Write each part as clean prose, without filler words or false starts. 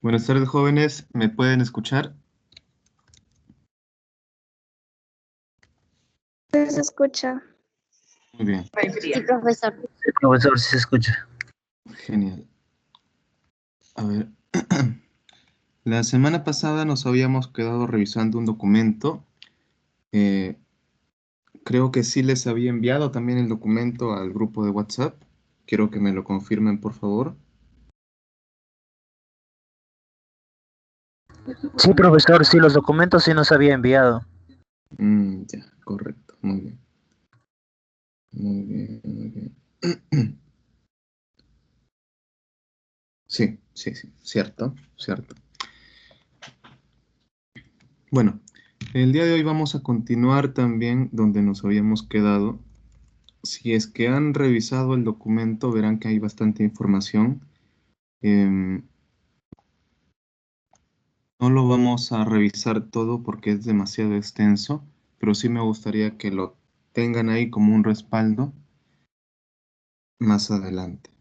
Buenas tardes, jóvenes. ¿Me pueden escuchar? Se escucha. Muy bien, Sí, profesor. Sí, profesor, sí se escucha. genial. A ver, la semana pasada nos habíamos quedado revisando un documento. Eh, Creo que sí les había enviado también el documento al grupo de WhatsApp. Quiero que me lo confirmen, por favor. Sí, profesor, sí, los documentos sí nos había enviado. Ya, correcto. Muy bien. Muy bien, muy bien. Sí, sí, sí. Cierto, cierto. Bueno, el día de hoy vamos a continuar también donde nos habíamos quedado. Si es que han revisado el documento, verán que hay bastante información. Em, no lo vamos a revisar todo porque es demasiado extenso, pero sí me gustaría que lo tengan ahí como un respaldo más adelante.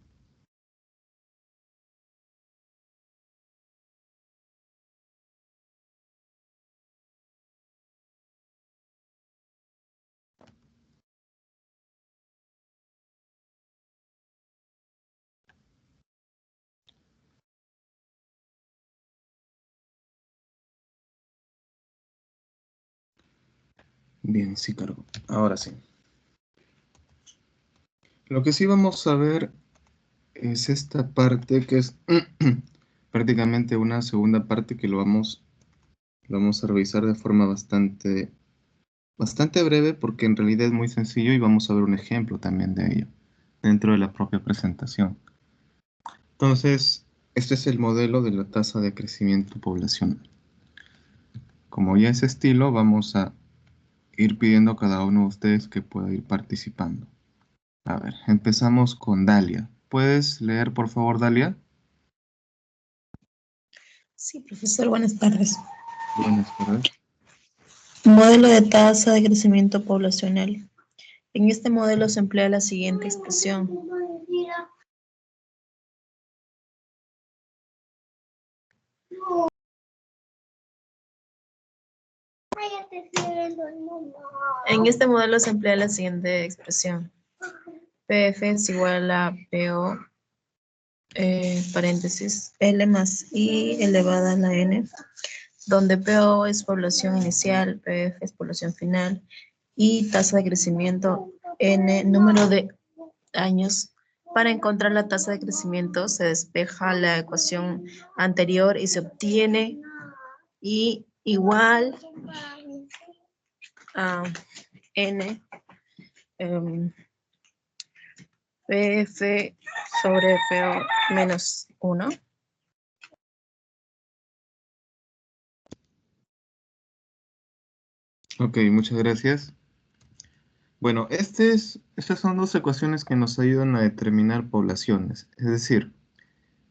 Bien, sí, cargo. Ahora sí. Lo que sí vamos a ver es esta parte que es prácticamente una segunda parte que lo vamos a revisar de forma bastante breve porque en realidad es muy sencillo y vamos a ver un ejemplo también de ello dentro de la propia presentación. Entonces, este es el modelo de la tasa de crecimiento poblacional. Como ya es estilo, vamos a ir pidiendo a cada uno de ustedes que pueda ir participando. A ver, empezamos con Dalia. ¿Puedes leer, por favor, Dalia? Sí, profesor, buenas tardes. Buenas tardes. Modelo de tasa de crecimiento poblacional. En este modelo se emplea la siguiente expresión. En este modelo se emplea la siguiente expresión. PF es igual a PO, paréntesis, L más I elevada a la N, donde PO es población inicial, PF es población final, y tasa de crecimiento N, número de años. Para encontrar la tasa de crecimiento se despeja la ecuación anterior y se obtiene I igual a N PF sobre PO menos 1. Ok, muchas gracias. Bueno, estas son dos ecuaciones que nos ayudan a determinar poblaciones. Es decir,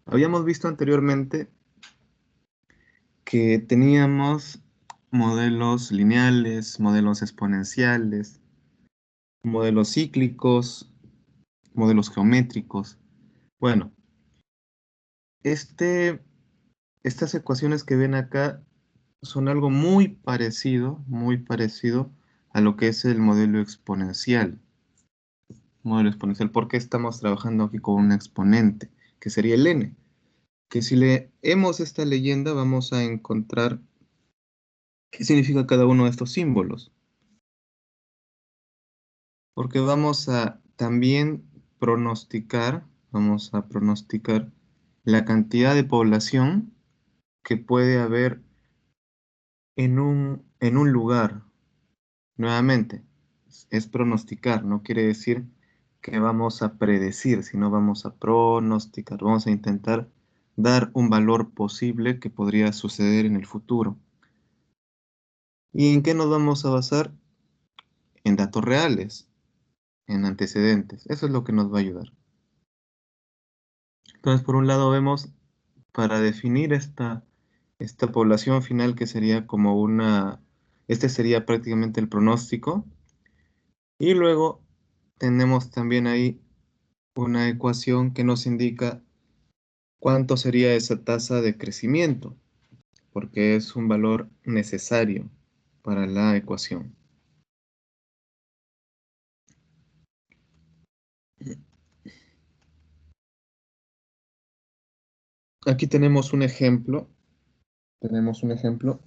habíamos visto anteriormente que teníamos modelos lineales, modelos exponenciales, modelos cíclicos, modelos geométricos. Bueno, este, estas ecuaciones que ven acá son algo muy parecido a lo que es el modelo exponencial. Modelo exponencial, porque estamos trabajando aquí con un exponente, que sería el n, que si leemos esta leyenda vamos a encontrar qué significa cada uno de estos símbolos, porque vamos a también vamos a pronosticar la cantidad de población que puede haber en un lugar. Nuevamente, es pronosticar, no quiere decir que vamos a predecir, sino vamos a pronosticar. Vamos a intentar dar un valor posible que podría suceder en el futuro. ¿Y en qué nos vamos a basar? En datos reales, en antecedentes. Eso es lo que nos va a ayudar. Entonces, por un lado vemos, para definir esta población final que sería como este sería prácticamente el pronóstico. Y luego tenemos también ahí una ecuación que nos indica ¿cuánto sería esa tasa de crecimiento? Porque es un valor necesario para la ecuación. Aquí tenemos un ejemplo. Tenemos un ejemplo.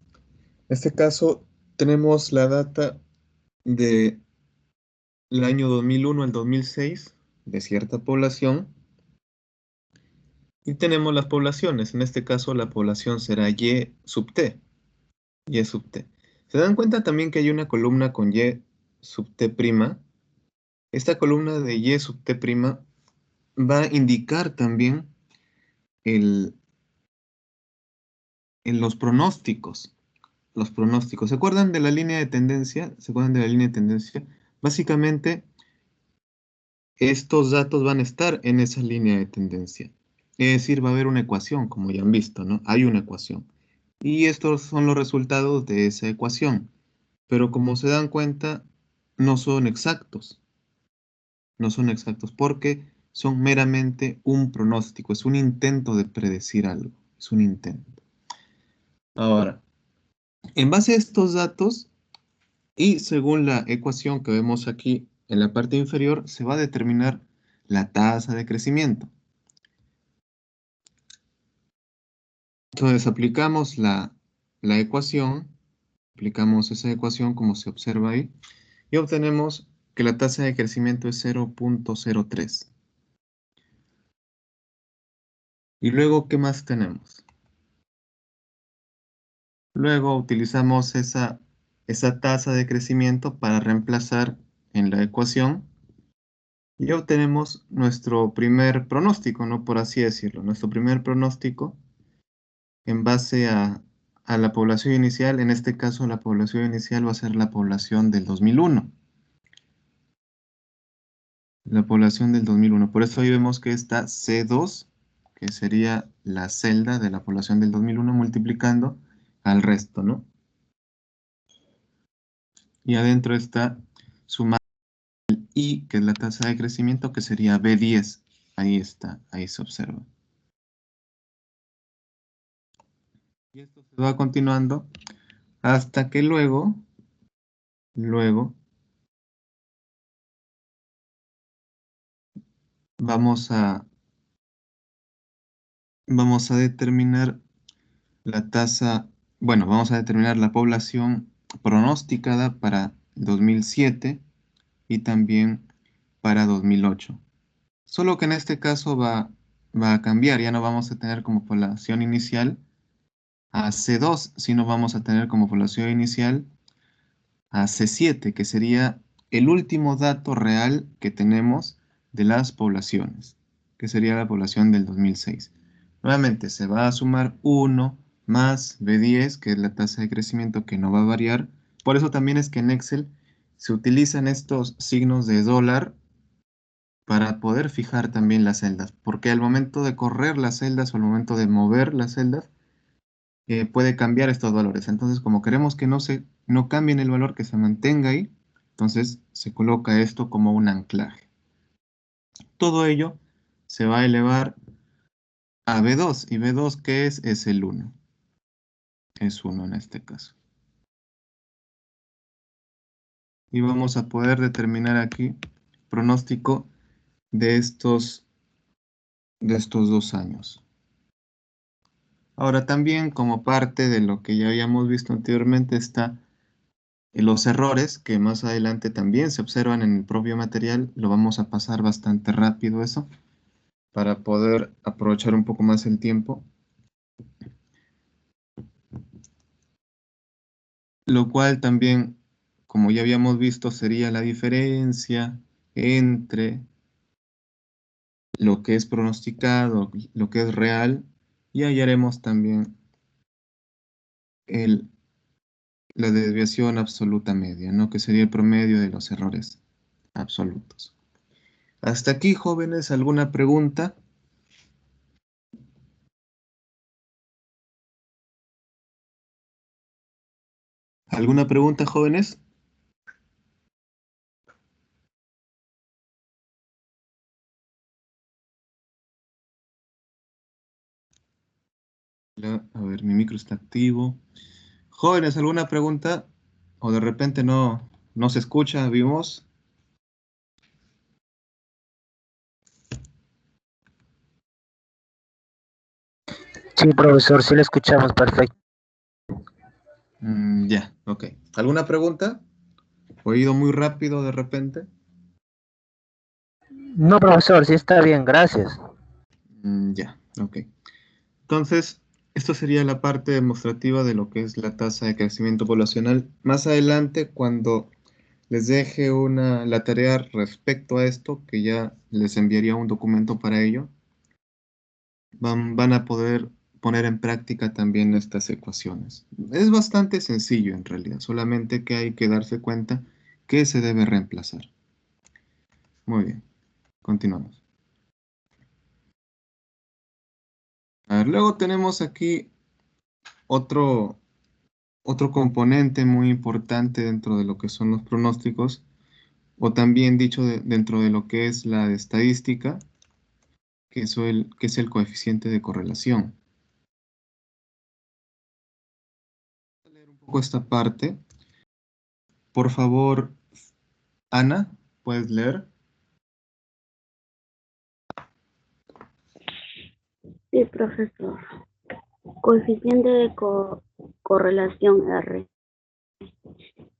En este caso, tenemos la data del año 2001 al 2006 de cierta población y tenemos las poblaciones. En este caso, la población será Y sub T. Y sub T. ¿Se dan cuenta también que hay una columna con Y sub T prima? Esta columna de Y sub T prima va a indicar también el, en los pronósticos. Los pronósticos. ¿Se acuerdan de la línea de tendencia? ¿Se acuerdan de la línea de tendencia? Básicamente, estos datos van a estar en esa línea de tendencia. Es decir, va a haber una ecuación, como ya han visto, ¿no? Hay una ecuación. Y estos son los resultados de esa ecuación. Pero como se dan cuenta, no son exactos. No son exactos porque son meramente un pronóstico. Es un intento de predecir algo. Es un intento. Ahora, en base a estos datos y según la ecuación que vemos aquí en la parte inferior, se va a determinar la tasa de crecimiento. Entonces aplicamos la ecuación, aplicamos esa ecuación como se observa ahí, y obtenemos que la tasa de crecimiento es 0.03. Y luego, ¿qué más tenemos? Luego utilizamos esa tasa de crecimiento para reemplazar en la ecuación y obtenemos nuestro primer pronóstico, ¿no? Por así decirlo, nuestro primer pronóstico en base a la población inicial. En este caso, la población inicial va a ser la población del 2001. La población del 2001. Por eso ahí vemos que está C2, que sería la celda de la población del 2001 multiplicando al resto, ¿no? Y adentro está sumando el I, que es la tasa de crecimiento, que sería B10. Ahí está, ahí se observa. Y esto se va continuando hasta que luego vamos vamos a determinar la tasa, bueno, vamos a determinar la población pronosticada para 2007 y también para 2008. Solo que en este caso va a cambiar, ya no vamos a tener como población inicial a C2, sino vamos a tener como población inicial a C7, que sería el último dato real que tenemos de las poblaciones, que sería la población del 2006. Nuevamente se va a sumar 1 más B10, que es la tasa de crecimiento que no va a variar. Por eso también es que en Excel se utilizan estos signos de dólar para poder fijar también las celdas, porque al momento de correr las celdas o al momento de mover las celdas, puede cambiar estos valores. Entonces, como queremos que no cambien el valor, que se mantenga ahí, entonces se coloca esto como un anclaje. Todo ello se va a elevar a B2, y B2, ¿qué es? Es el 1. Es 1 en este caso. Y vamos a poder determinar aquí pronóstico de estos 2 años. Ahora también, como parte de lo que ya habíamos visto anteriormente, está los errores que más adelante también se observan en el propio material. Lo vamos a pasar bastante rápido eso para poder aprovechar un poco más el tiempo. Lo cual también, como ya habíamos visto, sería la diferencia entre lo que es pronosticado, lo que es real, y hallaremos también el, la desviación absoluta media, ¿no? Que sería el promedio de los errores absolutos. Hasta aquí, jóvenes, ¿alguna pregunta? ¿Alguna pregunta, jóvenes? A ver, mi micro está activo. Jóvenes, ¿alguna pregunta? ¿O de repente no se escucha? ¿Vimos? Sí, profesor, sí lo escuchamos perfecto. Ya, ok. ¿Alguna pregunta? ¿Oído muy rápido de repente? No, profesor, sí está bien, gracias. Ya, ok. Entonces, esto sería la parte demostrativa de lo que es la tasa de crecimiento poblacional. Más adelante, cuando les deje la tarea respecto a esto, que ya les enviaría un documento para ello, van a poder poner en práctica también estas ecuaciones. Es bastante sencillo en realidad, solamente que hay que darse cuenta que se debe reemplazar. Muy bien, continuamos. A ver, luego tenemos aquí otro, otro componente muy importante dentro de lo que son los pronósticos, o también dicho dentro de lo que es la estadística, que es el coeficiente de correlación. Voy a leer un poco esta parte. Por favor, Ana, ¿puedes leer? Sí, profesor. Coeficiente de correlación R.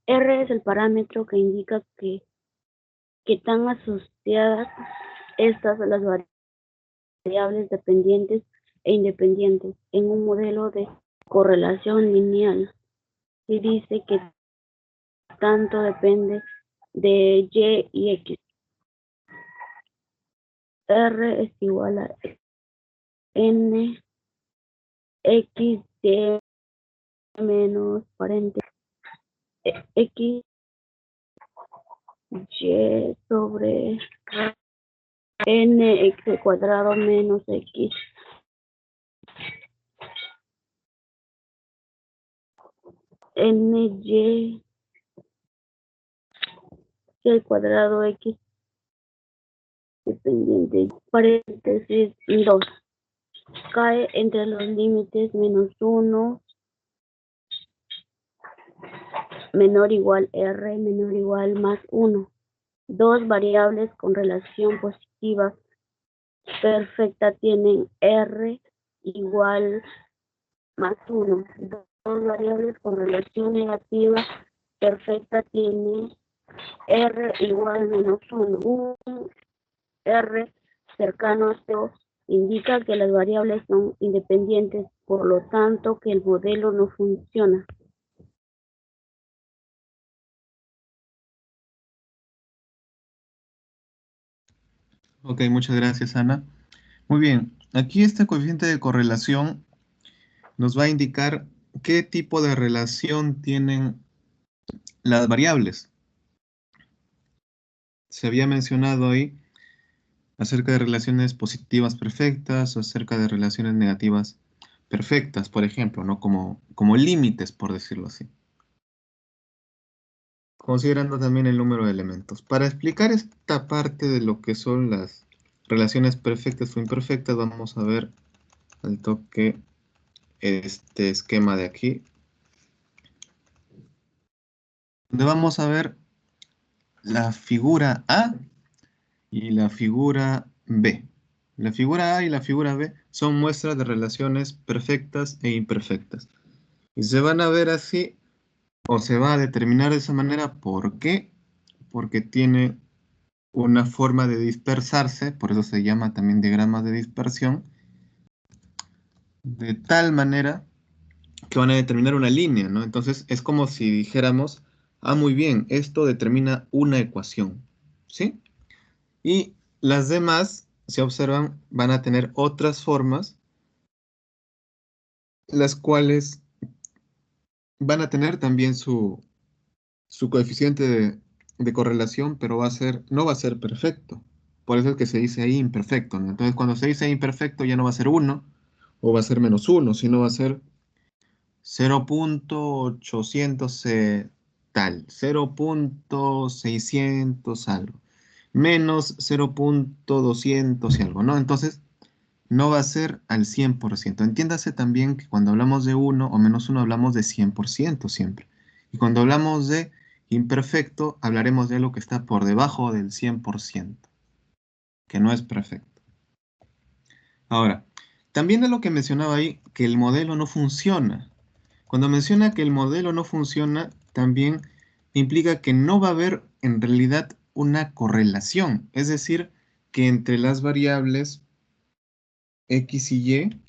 R es el parámetro que indica que están asociadas estas a las variables dependientes e independientes en un modelo de correlación lineal. Y dice que tanto depende de Y y X. R es igual a N X Y menos paréntesis X Y sobre Nx cuadrado menos X Ny Y cuadrado X dependiente paréntesis 2 cae entre los límites menos 1 menor igual R menor igual más 1. Dos variables con relación positiva perfecta tienen R igual más 1. Dos variables con relación negativa perfecta tienen R igual menos 1. Un R cercano a 0 indica que las variables son independientes, por lo tanto que el modelo no funciona. Ok, muchas gracias, Ana. Muy bien, aquí este coeficiente de correlación nos va a indicar qué tipo de relación tienen las variables. Se había mencionado ahí acerca de relaciones positivas perfectas o acerca de relaciones negativas perfectas, por ejemplo, ¿no? Como límites, por decirlo así. Considerando también el número de elementos. Para explicar esta parte de lo que son las relaciones perfectas o imperfectas, vamos a ver al toque este esquema de aquí, donde vamos a ver la figura A y la figura B. La figura A y la figura B son muestras de relaciones perfectas e imperfectas. Y se van a ver así, o se va a determinar de esa manera. ¿Por qué? Porque tiene una forma de dispersarse, por eso se llama también diagramas de dispersión, de tal manera que van a determinar una línea, ¿no? Entonces es como si dijéramos, ah, muy bien, esto determina una ecuación, ¿sí? Y las demás, si observan, van a tener otras formas, las cuales van a tener también su coeficiente de correlación, pero no va a ser perfecto. Por eso es que se dice ahí imperfecto, ¿no? Entonces, cuando se dice imperfecto, ya no va a ser uno o va a ser menos uno, sino va a ser 0.800 tal, 0.600 algo, menos 0.200 y algo, ¿no? Entonces, no va a ser al 100%. Entiéndase también que cuando hablamos de 1 o -1 hablamos de 100% siempre. Y cuando hablamos de imperfecto, hablaremos de algo que está por debajo del 100%, que no es perfecto. Ahora, también de lo que mencionaba ahí, que el modelo no funciona. Cuando menciona que el modelo no funciona, también implica que no va a haber en realidad una correlación. Es decir, que entre las variables X y Y,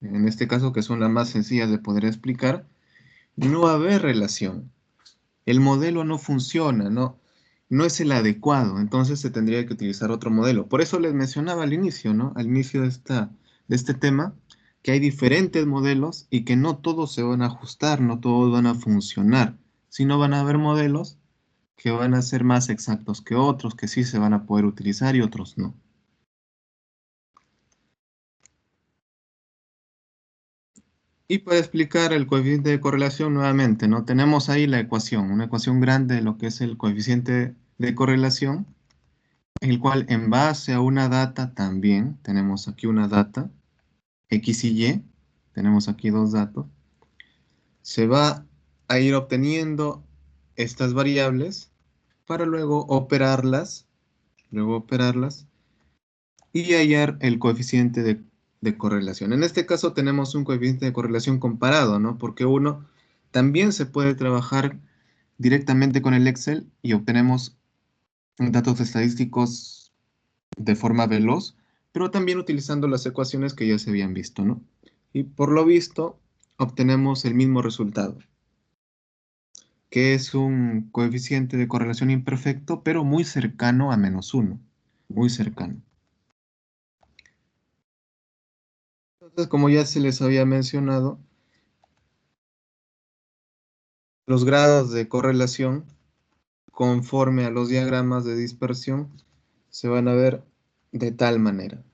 en este caso que son las más sencillas de poder explicar, no va a haber relación. El modelo no funciona, no es el adecuado, entonces se tendría que utilizar otro modelo. Por eso les mencionaba al inicio, ¿no? Al inicio de este tema, que hay diferentes modelos y que no todos se van a ajustar, no todos van a funcionar, sino van a haber modelos que van a ser más exactos que otros, que sí se van a poder utilizar y otros no. Y para explicar el coeficiente de correlación nuevamente, ¿no? Tenemos ahí la ecuación, una ecuación grande de lo que es el coeficiente de correlación, el cual en base a una data también, tenemos aquí una data, X y Y, tenemos aquí dos datos, se va a ir obteniendo estas variables para luego operarlas y hallar el coeficiente de correlación. En este caso tenemos un coeficiente de correlación comparado, ¿no? Porque uno también se puede trabajar directamente con el Excel y obtenemos datos estadísticos de forma veloz, pero también utilizando las ecuaciones que ya se habían visto, ¿no? Y por lo visto obtenemos el mismo resultado, que es un coeficiente de correlación imperfecto, pero muy cercano a -1, muy cercano. Entonces, como ya se les había mencionado, los grados de correlación, conforme a los diagramas de dispersión, se van a ver de tal manera.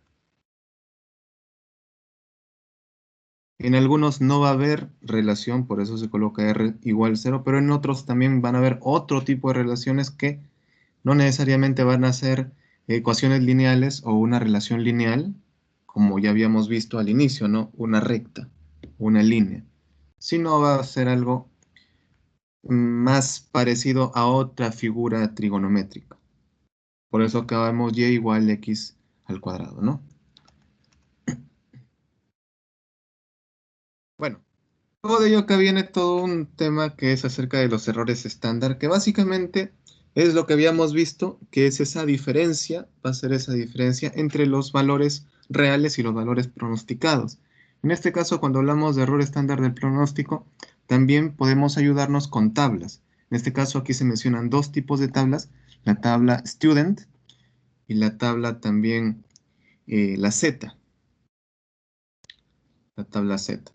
En algunos no va a haber relación, por eso se coloca R igual 0, pero en otros también van a haber otro tipo de relaciones que no necesariamente van a ser ecuaciones lineales o una relación lineal, como ya habíamos visto al inicio, ¿no? Una recta, una línea, sino va a ser algo más parecido a otra figura trigonométrica. Por eso acabamos y igual x al cuadrado, ¿no? Bueno, luego de ello acá viene todo un tema que es acerca de los errores estándar, que básicamente es lo que habíamos visto, que es esa diferencia, va a ser esa diferencia entre los valores reales y los valores pronosticados. En este caso, cuando hablamos de error estándar del pronóstico, también podemos ayudarnos con tablas. En este caso, aquí se mencionan dos tipos de tablas, la tabla Student y la tabla también, la Z, la tabla Z,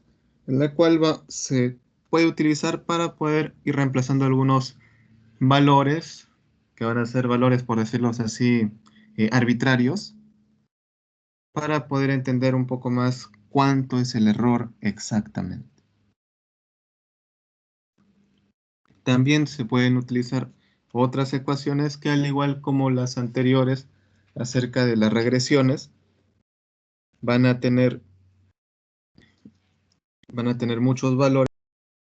en la cual se puede utilizar para poder ir reemplazando algunos valores, que van a ser valores, por decirlo así, arbitrarios, para poder entender un poco más cuánto es el error exactamente. También se pueden utilizar otras ecuaciones que, al igual como las anteriores acerca de las regresiones, van a tener muchos valores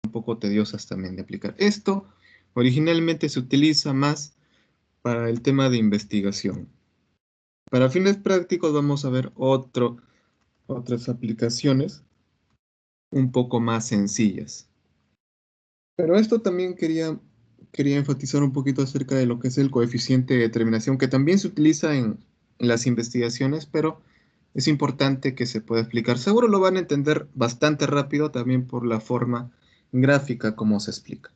un poco tediosas también de aplicar. Esto originalmente se utiliza más para el tema de investigación. Para fines prácticos vamos a ver otras aplicaciones un poco más sencillas. Pero esto también quería enfatizar un poquito acerca de lo que es el coeficiente de determinación, que también se utiliza en las investigaciones, pero es importante que se pueda explicar. Seguro lo van a entender bastante rápido también por la forma gráfica como se explica.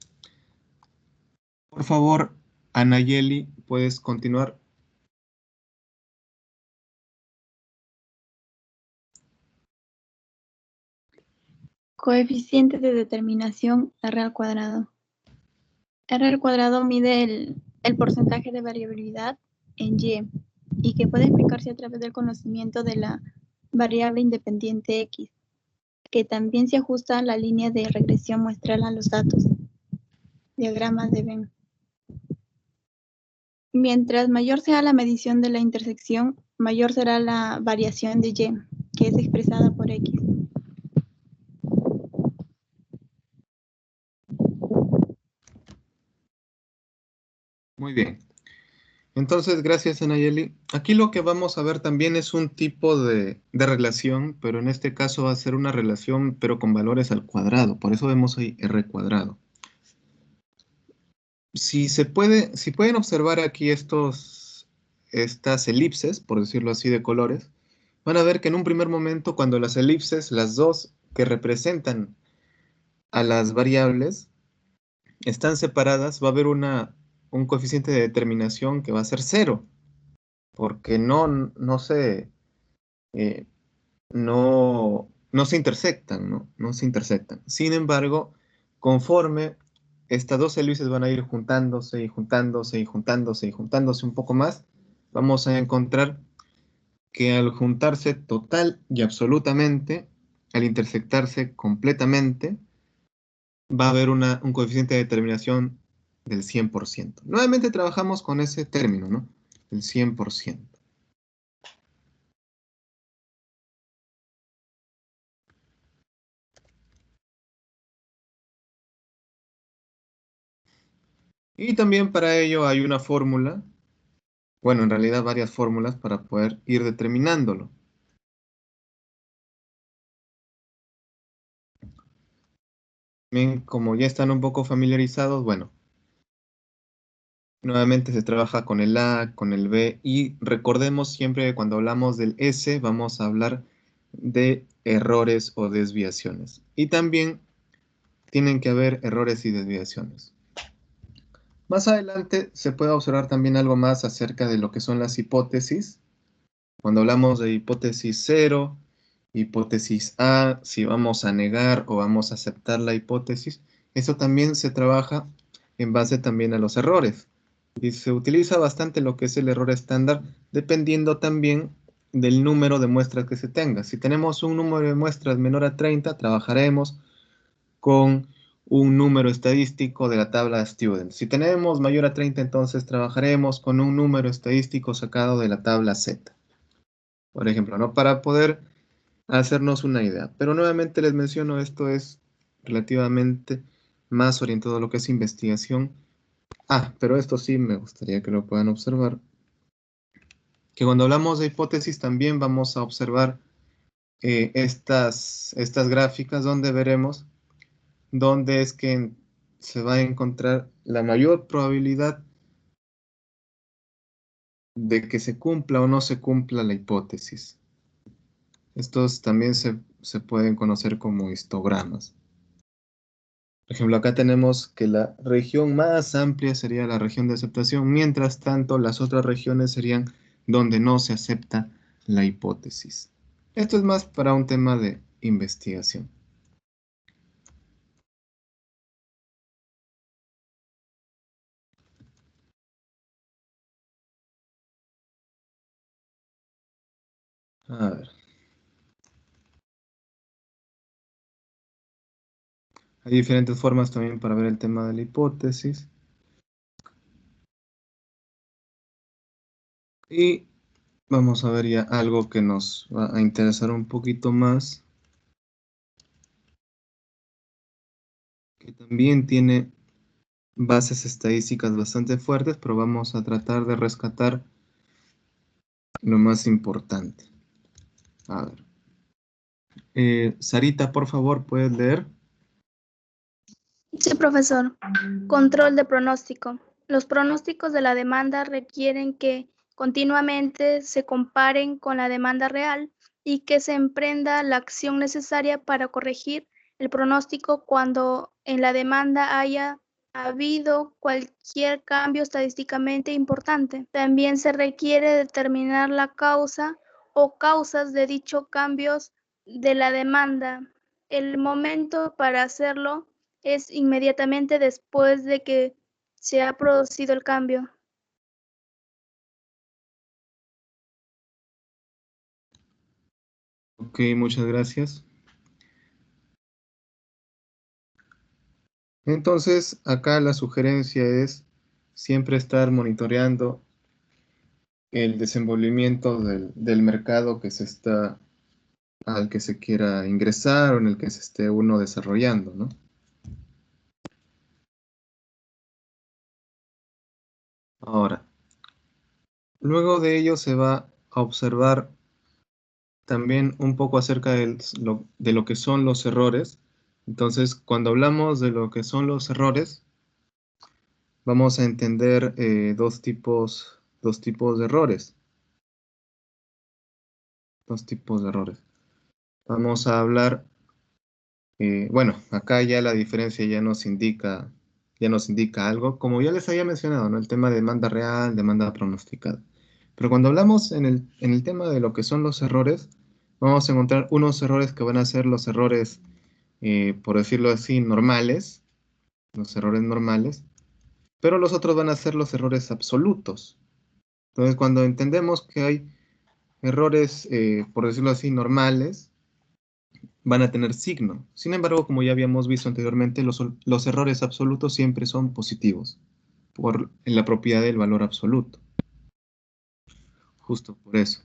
Por favor, Anayeli, puedes continuar. Coeficiente de determinación R al cuadrado. R al cuadrado mide el porcentaje de variabilidad en y que puede explicarse a través del conocimiento de la variable independiente X, que también se ajusta a la línea de regresión muestral a los datos. Diagrama de Venn. Mientras mayor sea la medición de la intersección, mayor será la variación de Y. que es expresada por X. Muy bien. Entonces, gracias, Anayeli. Aquí lo que vamos a ver también es un tipo de relación, pero en este caso va a ser una relación, pero con valores al cuadrado. Por eso vemos ahí R cuadrado. Si pueden observar aquí estas elipses, por decirlo así, de colores, van a ver que en un primer momento, cuando las elipses, las dos que representan a las variables, están separadas, va a haber un coeficiente de determinación que va a ser cero, porque eh, no se intersectan, ¿no? No se intersectan. Sin embargo, conforme estas dos elipses van a ir juntándose y juntándose y juntándose y juntándose un poco más, vamos a encontrar que al juntarse total y absolutamente, al intersectarse completamente, va a haber un coeficiente de determinación del 100%. Nuevamente trabajamos con ese término, ¿no? El 100%. Y también para ello hay una fórmula, bueno, en realidad varias fórmulas para poder ir determinándolo. Bien, como ya están un poco familiarizados, bueno, nuevamente se trabaja con el A, con el B y recordemos siempre que cuando hablamos del S vamos a hablar de errores o desviaciones. Y también tienen que haber errores y desviaciones. Más adelante se puede observar también algo más acerca de lo que son las hipótesis. Cuando hablamos de hipótesis 0, hipótesis A, si vamos a negar o vamos a aceptar la hipótesis, eso también se trabaja en base también a los errores. Y se utiliza bastante lo que es el error estándar, dependiendo también del número de muestras que se tenga. Si tenemos un número de muestras menor a 30, trabajaremos con un número estadístico de la tabla Student. Si tenemos mayor a 30, entonces trabajaremos con un número estadístico sacado de la tabla Z. Por ejemplo, ¿no? Para poder hacernos una idea. Pero nuevamente les menciono, esto es relativamente más orientado a lo que es investigación. Pero esto sí me gustaría que lo puedan observar. Que cuando hablamos de hipótesis también vamos a observar estas gráficas donde veremos dónde es que se va a encontrar la mayor probabilidad de que se cumpla o no se cumpla la hipótesis. Estos también se pueden conocer como histogramas. Por ejemplo, acá tenemos que la región más amplia sería la región de aceptación, mientras tanto las otras regiones serían donde no se acepta la hipótesis. Esto es más para un tema de investigación. A ver. Hay diferentes formas también para ver el tema de la hipótesis. Y vamos a ver ya algo que nos va a interesar un poquito más, que también tiene bases estadísticas bastante fuertes, pero vamos a tratar de rescatar lo más importante. A ver. Sarita, por favor, ¿puedes leer? Sí, profesor. Control de pronóstico. Los pronósticos de la demanda requieren que continuamente se comparen con la demanda real y que se emprenda la acción necesaria para corregir el pronóstico cuando en la demanda haya habido cualquier cambio estadísticamente importante. También se requiere determinar la causa o causas de dichos cambios de la demanda. El momento para hacerlo es inmediatamente después de que se ha producido el cambio. Ok, muchas gracias. Entonces, acá la sugerencia es siempre estar monitoreando el desenvolvimiento del mercado que se está al que se quiera ingresar o en el que se esté uno desarrollando, ¿no? Ahora, luego de ello se va a observar también un poco acerca de lo que son los errores. Entonces, cuando hablamos de lo que son los errores, vamos a entender dos tipos de errores. Dos tipos de errores. Vamos a hablar, bueno, acá ya la diferencia ya nos indica algo, como ya les había mencionado, ¿no? El tema de demanda real, demanda pronosticada. Pero cuando hablamos en el tema de lo que son los errores, vamos a encontrar unos errores que van a ser los errores, por decirlo así, normales, los errores normales, pero los otros van a ser los errores absolutos. Entonces, cuando entendemos que hay errores, por decirlo así, normales, van a tener signo. Sin embargo, como ya habíamos visto anteriormente, los errores absolutos siempre son positivos, por la propiedad del valor absoluto. Justo por eso.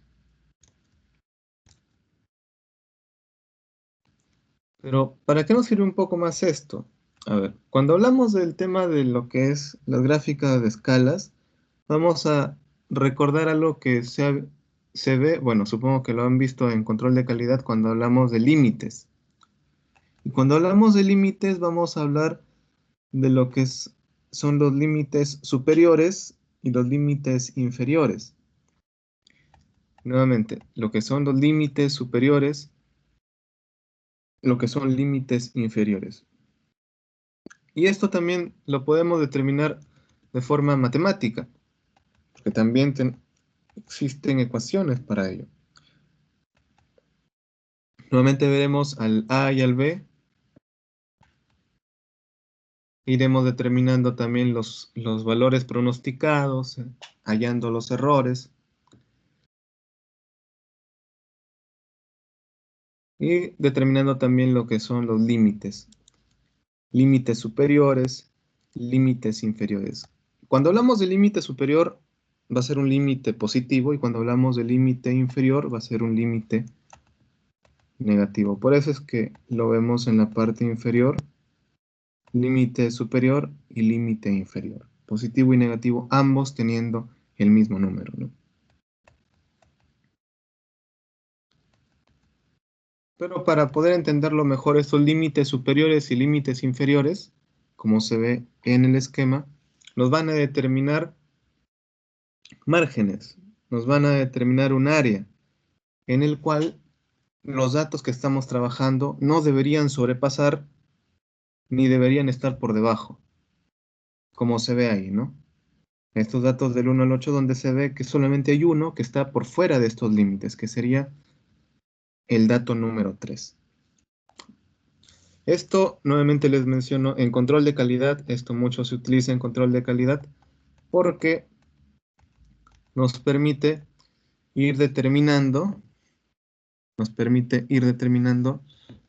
Pero, ¿para qué nos sirve un poco más esto? A ver, cuando hablamos del tema de lo que es las gráficas de escalas, vamos a recordar algo que se ve, bueno, supongo que lo han visto en control de calidad cuando hablamos de límites. Y cuando hablamos de límites, vamos a hablar de lo que son los límites superiores y los límites inferiores. Nuevamente, lo que son los límites superiores, lo que son límites inferiores. Y esto también lo podemos determinar de forma matemática, porque también existen ecuaciones para ello. Nuevamente veremos al A y al B. Iremos determinando también los valores pronosticados, hallando los errores. Y determinando también lo que son los límites. Límites superiores, límites inferiores. Cuando hablamos de límite superior, va a ser un límite positivo, y cuando hablamos de límite inferior, va a ser un límite negativo. Por eso es que lo vemos en la parte inferior, límite superior y límite inferior. Positivo y negativo, ambos teniendo el mismo número, ¿no? Pero para poder entenderlo mejor, estos límites superiores y límites inferiores, como se ve en el esquema, nos van a determinar márgenes, nos van a determinar un área en el cual los datos que estamos trabajando no deberían sobrepasar ni deberían estar por debajo, como se ve ahí, ¿no? Estos datos del 1 al 8, donde se ve que solamente hay uno que está por fuera de estos límites, que sería el dato número 3. Esto nuevamente les menciono en control de calidad. Esto mucho se utiliza en control de calidad porque nos permite ir determinando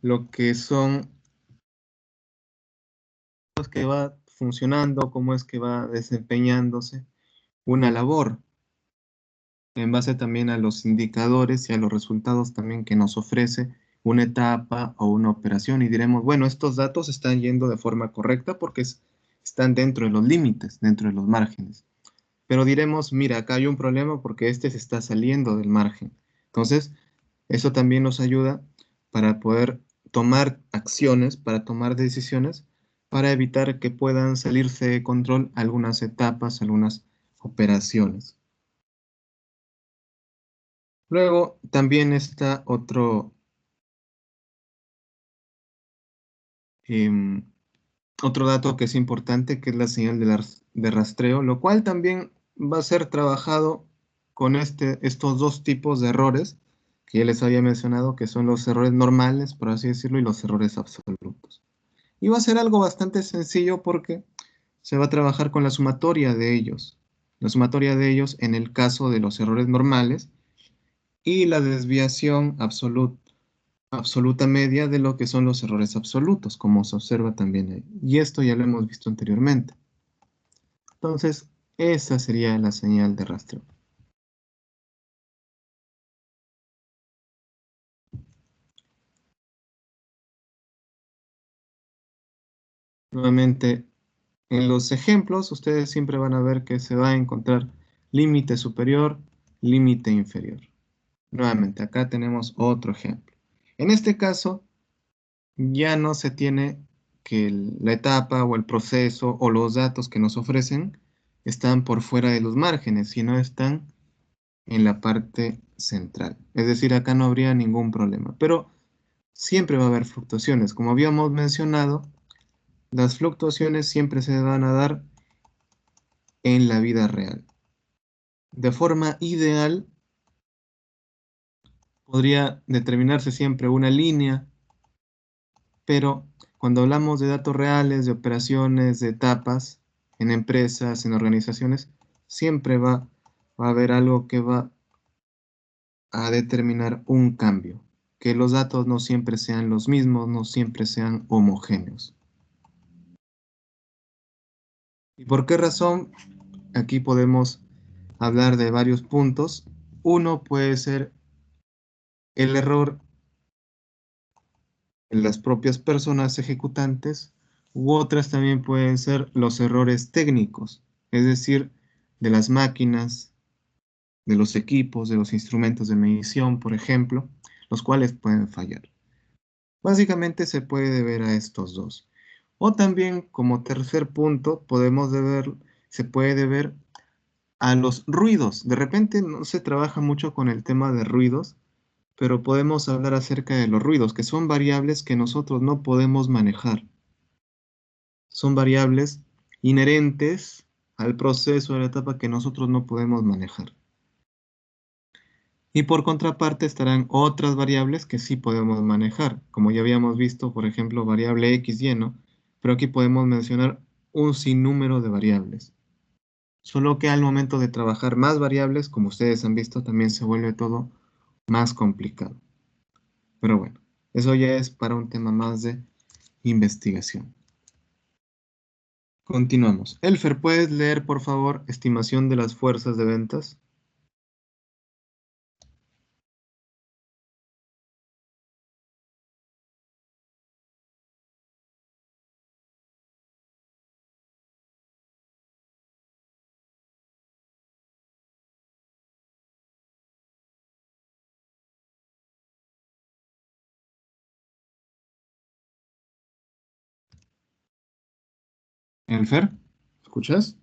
lo que son los que va funcionando, cómo es que va desempeñándose una labor, en base también a los indicadores y a los resultados también que nos ofrece una etapa o una operación, y diremos, bueno, estos datos están yendo de forma correcta porque están dentro de los límites, dentro de los márgenes. Pero diremos, mira, acá hay un problema porque este se está saliendo del margen. Entonces, eso también nos ayuda para poder tomar acciones, para tomar decisiones, para evitar que puedan salirse de control algunas etapas, algunas operaciones. Luego también está otro dato que es importante, que es la señal de rastreo, lo cual también va a ser trabajado con estos dos tipos de errores que ya les había mencionado, que son los errores normales, por así decirlo, y los errores absolutos. Y va a ser algo bastante sencillo porque se va a trabajar con la sumatoria de ellos. La sumatoria de ellos en el caso de los errores normales y la desviación absoluta media de lo que son los errores absolutos, como se observa también ahí. Y esto ya lo hemos visto anteriormente. Entonces, esa sería la señal de rastreo. Nuevamente, en los ejemplos, ustedes siempre van a ver que se va a encontrar límite superior, límite inferior. Nuevamente, acá tenemos otro ejemplo. En este caso, ya no se tiene que la etapa o el proceso o los datos que nos ofrecen están por fuera de los márgenes, sino están en la parte central. Es decir, acá no habría ningún problema. Pero siempre va a haber fluctuaciones. Como habíamos mencionado, las fluctuaciones siempre se van a dar en la vida real. De forma ideal, podría determinarse siempre una línea, pero cuando hablamos de datos reales, de operaciones, de etapas, en empresas, en organizaciones, siempre va a haber algo que va a determinar un cambio, que los datos no siempre sean los mismos, no siempre sean homogéneos. ¿Y por qué razón? Aquí podemos hablar de varios puntos. Uno puede ser el error en las propias personas ejecutantes, u otras también pueden ser los errores técnicos, es decir, de las máquinas, de los equipos, de los instrumentos de medición, por ejemplo, los cuales pueden fallar. Básicamente se puede deber a estos dos. O también, como tercer punto, se puede deber a los ruidos. De repente no se trabaja mucho con el tema de ruidos, pero podemos hablar acerca de los ruidos, que son variables que nosotros no podemos manejar. Son variables inherentes al proceso, a la etapa que nosotros no podemos manejar. Y por contraparte estarán otras variables que sí podemos manejar, como ya habíamos visto, por ejemplo, variable x y, ¿no? Pero aquí podemos mencionar un sinnúmero de variables. Solo que al momento de trabajar más variables, como ustedes han visto, también se vuelve todo más complicado. Pero bueno, eso ya es para un tema más de investigación. Continuamos. Elfer, ¿puedes leer, por favor, estimación de las fuerzas de ventas? Elfer, ¿escuchas?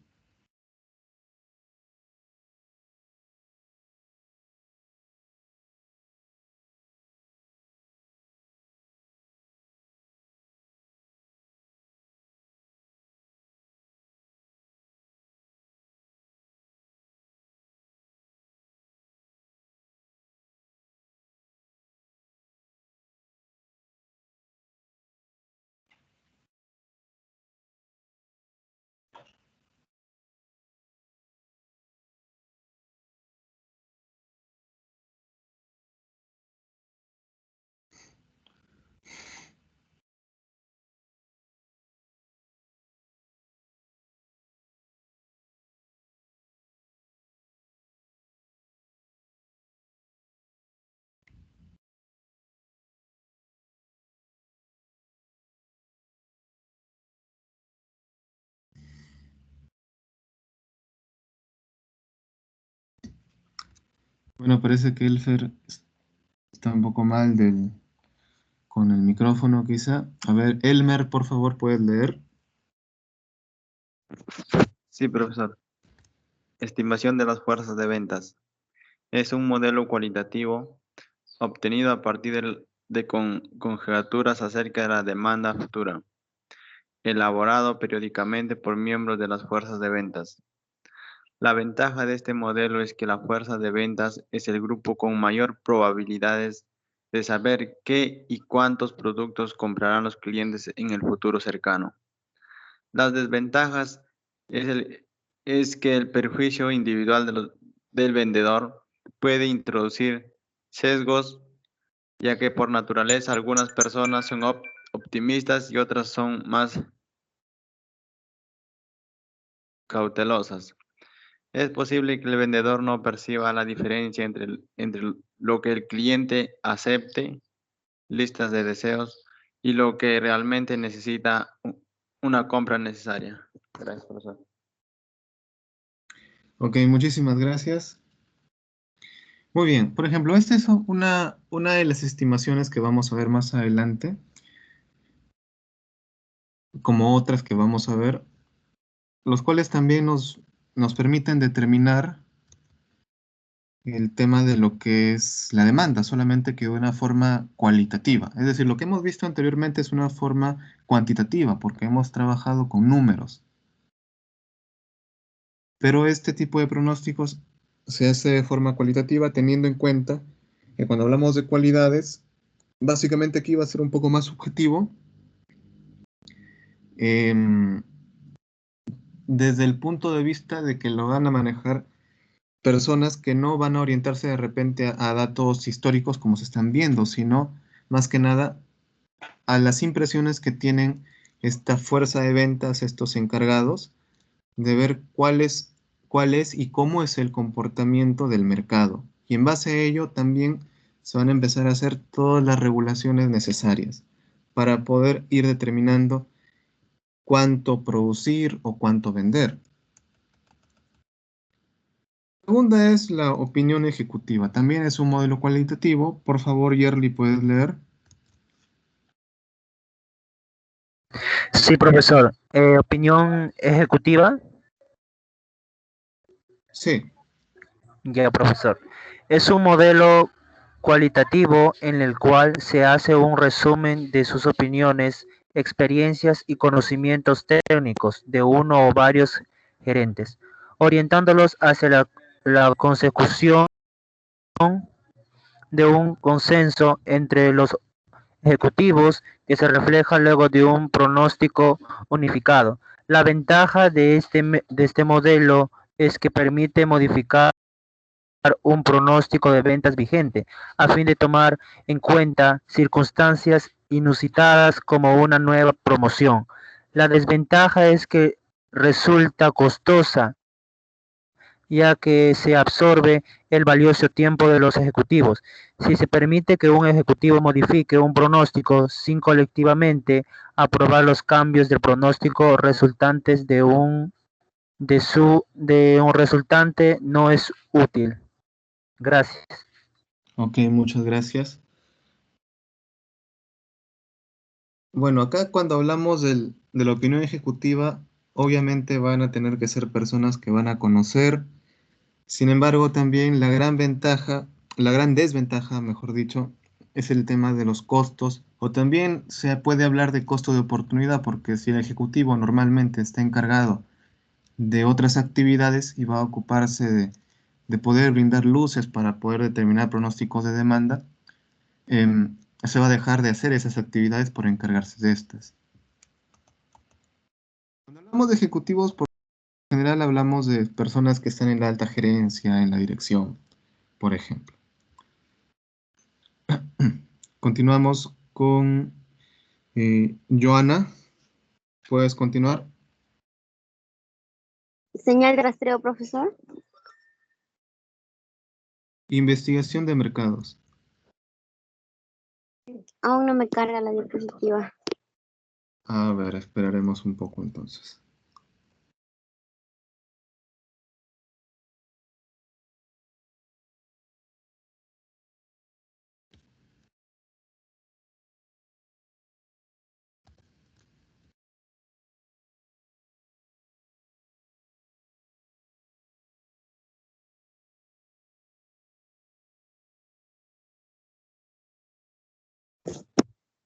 Bueno, parece que Elfer está un poco mal con el micrófono, quizá. A ver, Elmer, por favor, ¿puedes leer? Sí, profesor. Estimación de las fuerzas de ventas. Es un modelo cualitativo obtenido a partir de conjeturas acerca de la demanda futura, elaborado periódicamente por miembros de las fuerzas de ventas. La ventaja de este modelo es que la fuerza de ventas es el grupo con mayor probabilidades de saber qué y cuántos productos comprarán los clientes en el futuro cercano. Las desventajas es que el perjuicio individual del vendedor puede introducir sesgos, ya que por naturaleza algunas personas son optimistas y otras son más cautelosas. Es posible que el vendedor no perciba la diferencia entre lo que el cliente acepte, listas de deseos, y lo que realmente necesita una compra necesaria. Gracias, profesor. Ok, muchísimas gracias. Muy bien, por ejemplo, esta es una de las estimaciones que vamos a ver más adelante, como otras que vamos a ver, los cuales también nos permiten determinar el tema de lo que es la demanda, solamente que de una forma cualitativa. Es decir, lo que hemos visto anteriormente es una forma cuantitativa, porque hemos trabajado con números. Pero este tipo de pronósticos se hace de forma cualitativa, teniendo en cuenta que cuando hablamos de cualidades, básicamente aquí va a ser un poco más subjetivo, em, desde el punto de vista de que lo van a manejar personas que no van a orientarse de repente a datos históricos como se están viendo, sino más que nada a las impresiones que tienen esta fuerza de ventas, estos encargados, de ver cuál es y cómo es el comportamiento del mercado. Y en base a ello también se van a empezar a hacer todas las regulaciones necesarias para poder ir determinando cuánto producir o cuánto vender. Segunda es la opinión ejecutiva. También es un modelo cualitativo. Por favor, Yerli, ¿puedes leer? Sí, profesor. Opinión ejecutiva. Sí. Ya, profesor. Es un modelo cualitativo en el cual se hace un resumen de sus opiniones, experiencias y conocimientos técnicos de uno o varios gerentes, orientándolos hacia la consecución de un consenso entre los ejecutivos que se refleja luego de un pronóstico unificado. La ventaja de este modelo es que permite modificar un pronóstico de ventas vigente, a fin de tomar en cuenta circunstancias inusitadas como una nueva promoción. La desventaja es que resulta costosa, ya que se absorbe el valioso tiempo de los ejecutivos. Si se permite que un ejecutivo modifique un pronóstico sin colectivamente aprobar los cambios del pronóstico resultantes de un resultante, no es útil. Gracias. Ok, muchas gracias. Bueno, acá cuando hablamos de la opinión ejecutiva, obviamente van a tener que ser personas que van a conocer. Sin embargo, también la gran desventaja, mejor dicho, es el tema de los costos. O también se puede hablar de costo de oportunidad, porque si el ejecutivo normalmente está encargado de otras actividades y va a ocuparse de poder brindar luces para poder determinar pronósticos de demanda, se va a dejar de hacer esas actividades por encargarse de estas. Cuando hablamos de ejecutivos, por lo general hablamos de personas que están en la alta gerencia, en la dirección, por ejemplo. Continuamos con Joana. ¿Puedes continuar? Señal de rastreo, profesor. Investigación de mercados. Aún no me carga la diapositiva. A ver, esperaremos un poco entonces.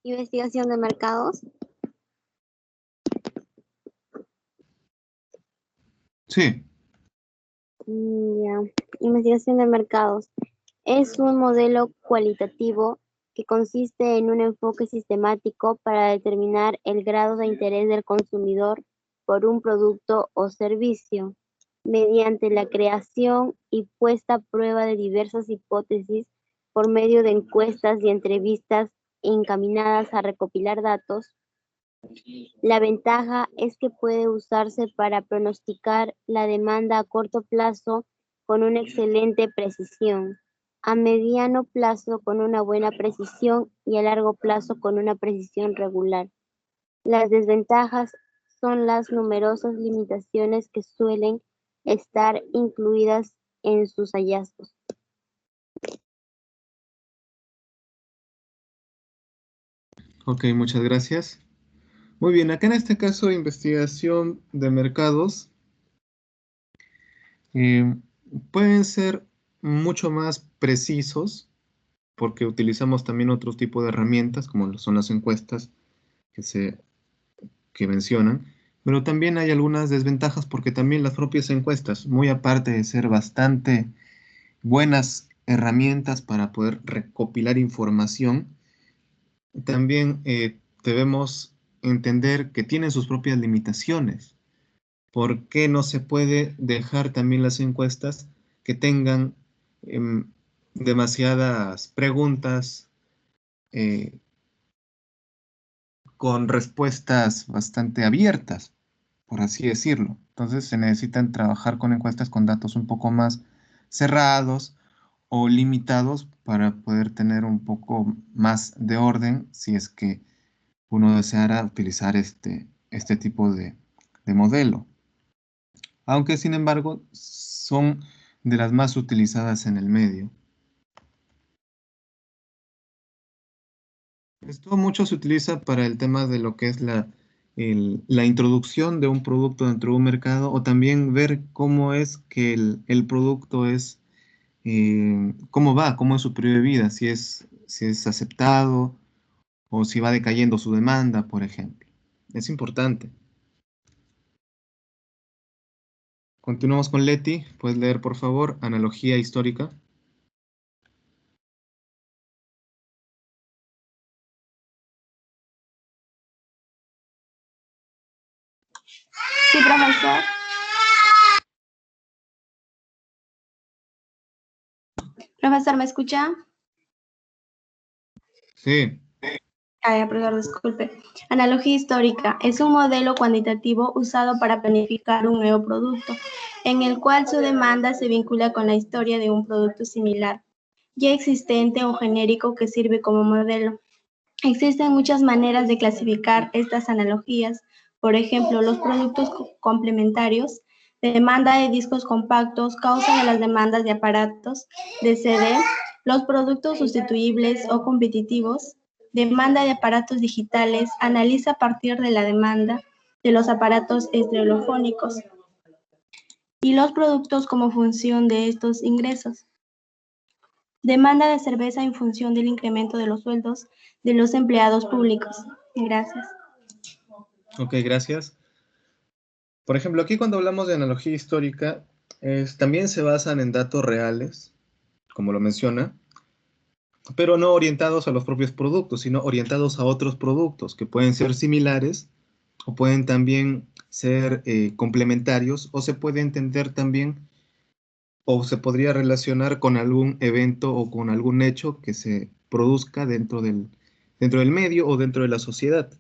Investigación de mercados. Sí. Ya. Investigación de mercados. Es un modelo cualitativo que consiste en un enfoque sistemático para determinar el grado de interés del consumidor por un producto o servicio, mediante la creación y puesta a prueba de diversas hipótesis por medio de encuestas y entrevistas encaminadas a recopilar datos. La ventaja es que puede usarse para pronosticar la demanda a corto plazo con una excelente precisión, a mediano plazo con una buena precisión y a largo plazo con una precisión regular. Las desventajas son las numerosas limitaciones que suelen estar incluidas en sus hallazgos. Ok, muchas gracias. Muy bien, acá en este caso, investigación de mercados, eh, pueden ser mucho más precisos porque utilizamos también otro tipo de herramientas, como lo son las encuestas que que mencionan, pero también hay algunas desventajas porque también las propias encuestas, muy aparte de ser bastante buenas herramientas para poder recopilar información, también debemos entender que tienen sus propias limitaciones. ¿Por qué no se puede dejar también las encuestas que tengan em, demasiadas preguntas eh, con respuestas bastante abiertas, por así decirlo? Entonces se necesitan trabajar con encuestas con datos un poco más cerrados o limitados para poder tener un poco más de orden si es que uno deseara utilizar este tipo de modelo. Aunque sin embargo son de las más utilizadas en el medio. Esto mucho se utiliza para el tema de lo que es la introducción de un producto dentro de un mercado o también ver cómo es que el producto es, cómo va, cómo es su periodo de vida, si es aceptado o si va decayendo su demanda, por ejemplo. Es importante. Continuamos con Leti. Puedes leer, por favor, analogía histórica. Sí, profesor. Profesor, ¿me escucha? Sí. Ay, profesor, disculpe. Analogía histórica es un modelo cuantitativo usado para planificar un nuevo producto, en el cual su demanda se vincula con la historia de un producto similar, ya existente o genérico que sirve como modelo. Existen muchas maneras de clasificar estas analogías. Por ejemplo, los productos complementarios, demanda de discos compactos, causa de las demandas de aparatos de CD, los productos sustituibles o competitivos, demanda de aparatos digitales, analiza a partir de la demanda de los aparatos estereofónicos y los productos como función de estos ingresos. Demanda de cerveza en función del incremento de los sueldos de los empleados públicos. Gracias. Ok, gracias. Por ejemplo, aquí cuando hablamos de analogía histórica, también se basan en datos reales, como lo menciona, pero no orientados a los propios productos, sino orientados a otros productos que pueden ser similares o pueden también ser complementarios o se puede entender también o se podría relacionar con algún evento o con algún hecho que se produzca dentro del medio o dentro de la sociedad.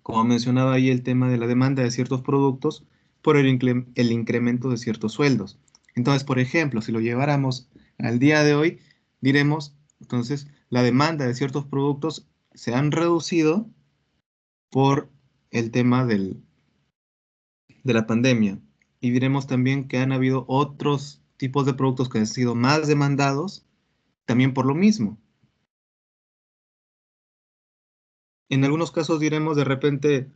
Como mencionaba ahí el tema de la demanda de ciertos productos por el incremento de ciertos sueldos. Entonces, por ejemplo, si lo lleváramos al día de hoy, diremos, entonces, la demanda de ciertos productos se han reducido por el tema de la pandemia. Y diremos también que han habido otros tipos de productos que han sido más demandados también por lo mismo. En algunos casos diremos de repente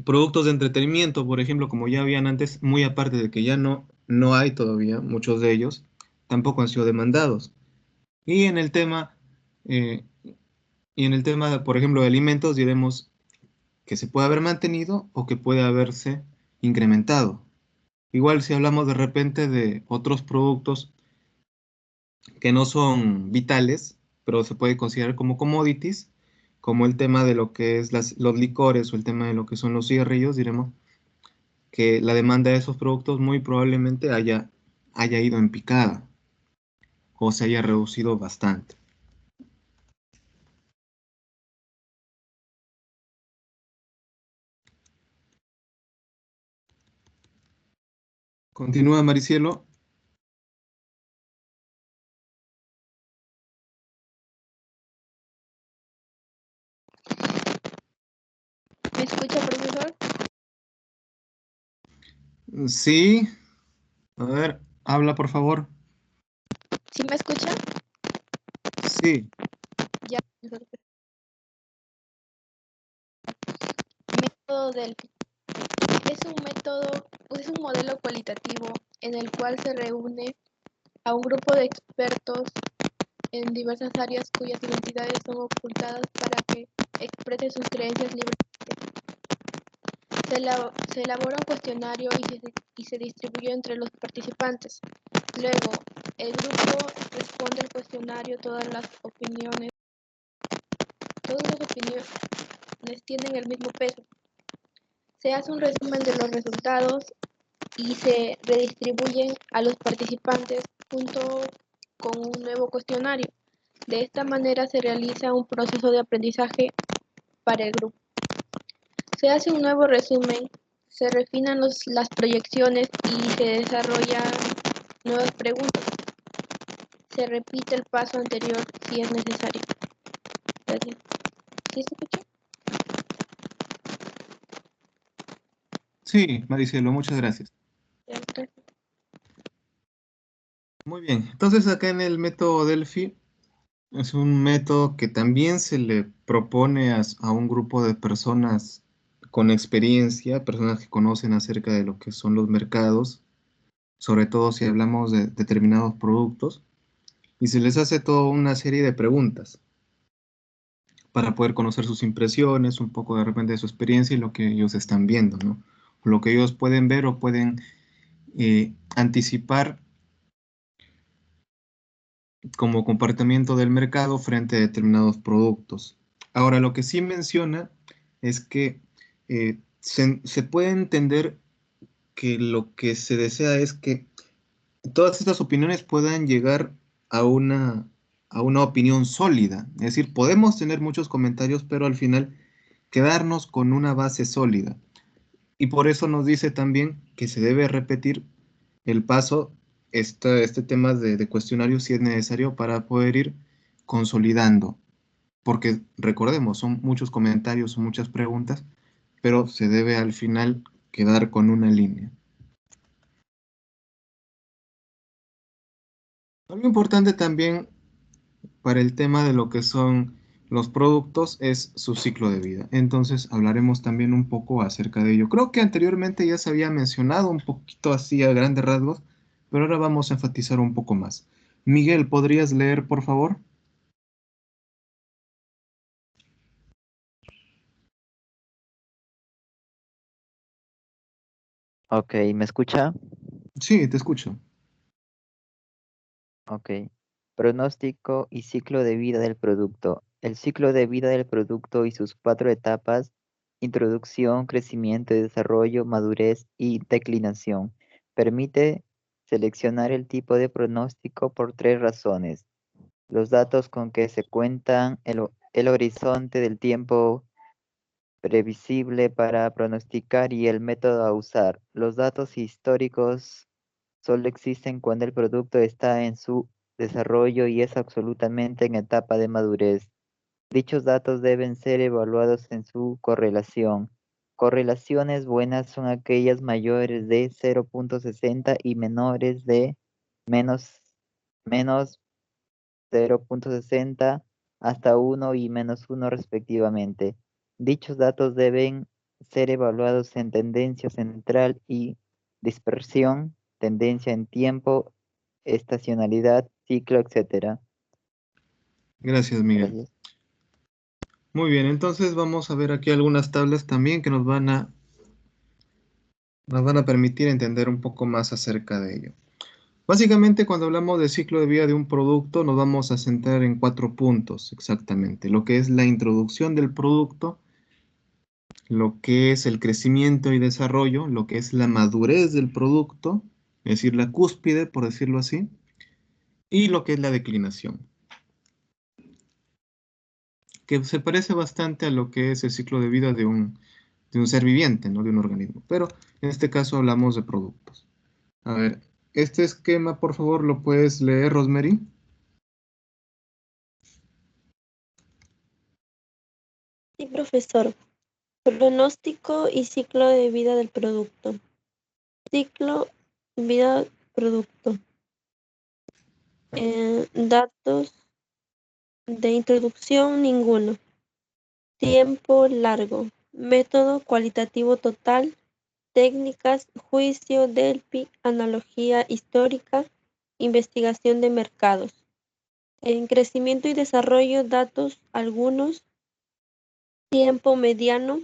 productos de entretenimiento, por ejemplo, como ya habían antes, muy aparte de que ya no hay todavía muchos de ellos, tampoco han sido demandados. Y en el tema, eh, por ejemplo, de alimentos, diremos que se puede haber mantenido o que puede haberse incrementado. Igual si hablamos de repente de otros productos que no son vitales, pero se puede considerar como commodities, como el tema de lo que es los licores o el tema de lo que son los cigarrillos, diremos que la demanda de esos productos muy probablemente haya ido en picada o se haya reducido bastante. Continúa, Maricielo. ¿Me escucha, profesor? Sí, a ver, habla por favor. ¿Sí me escuchan? Sí, Ya. Método Delphi. Es un modelo cualitativo en el cual se reúne a un grupo de expertos en diversas áreas cuyas identidades son ocultadas para que expresen sus creencias libremente. Se elabora un cuestionario y se distribuye entre los participantes. Luego, el grupo responde al cuestionario. Todas las opiniones tienen el mismo peso. Se hace un resumen de los resultados y se redistribuyen a los participantes junto con un nuevo cuestionario. De esta manera se realiza un proceso de aprendizaje para el grupo. Se hace un nuevo resumen, se refinan las proyecciones y se desarrollan nuevas preguntas. Se repite el paso anterior si es necesario. Gracias. ¿Sí se escucha? sí, Maricelo, muchas gracias. Gracias. Muy bien, entonces acá en el método Delphi es un método que también se le propone a un grupo de personas con experiencia, personas que conocen acerca de lo que son los mercados, sobre todo si hablamos de determinados productos, y se les hace toda una serie de preguntas para poder conocer sus impresiones, un poco de repente de su experiencia y lo que ellos están viendo, ¿no? Lo que ellos pueden ver o pueden anticipar como comportamiento del mercado frente a determinados productos. Ahora, lo que sí menciona es que se puede entender que lo que se desea es que todas estas opiniones puedan llegar a a una opinión sólida. Es decir, podemos tener muchos comentarios, pero al final quedarnos con una base sólida. Y por eso nos dice también que se debe repetir el paso, este tema de cuestionario si es necesario para poder ir consolidando. Porque recordemos, son muchos comentarios, son muchas preguntas, pero se debe al final quedar con una línea. Algo importante también para el tema de lo que son los productos es su ciclo de vida. Entonces hablaremos también un poco acerca de ello. Creo que anteriormente ya se había mencionado un poquito así a grandes rasgos, pero ahora vamos a enfatizar un poco más. Miguel, ¿podrías leer, por favor? Ok, ¿me escucha? Sí, te escucho. Ok. Pronóstico y ciclo de vida del producto. El ciclo de vida del producto y sus 4 etapas: introducción, crecimiento, desarrollo, madurez y declinación. Permite seleccionar el tipo de pronóstico por 3 razones: los datos con que se cuentan, el horizonte del tiempo previsible para pronosticar y el método a usar. Los datos históricos solo existen cuando el producto está en su desarrollo y es absolutamente en etapa de madurez. Dichos datos deben ser evaluados en su correlación. Correlaciones buenas son aquellas mayores de 0,60 y menores de menos, menos 0,60 hasta 1 y -1 respectivamente. Dichos datos deben ser evaluados en tendencia central y dispersión, tendencia en tiempo, estacionalidad, ciclo, etc. Gracias, Miguel. Gracias. Muy bien, entonces vamos a ver aquí algunas tablas también que nos van a permitir entender un poco más acerca de ello. Básicamente, cuando hablamos del ciclo de vida de un producto, nos vamos a centrar en 4 puntos exactamente. Lo que es la introducción del producto, lo que es el crecimiento y desarrollo, lo que es la madurez del producto, es decir, la cúspide, por decirlo así, y lo que es la declinación, que se parece bastante a lo que es el ciclo de vida de un ser viviente, ¿no? De un organismo. Pero en este caso hablamos de productos. A ver, este esquema, por favor, ¿lo puedes leer, Rosemary? Sí, profesor. Pronóstico y ciclo de vida del producto. Ciclo, vida, producto. Datos de introducción, ninguno. Tiempo largo. Método cualitativo total. Técnicas, juicio, Delphi, analogía histórica, investigación de mercados. En crecimiento y desarrollo, datos, algunos. Tiempo mediano.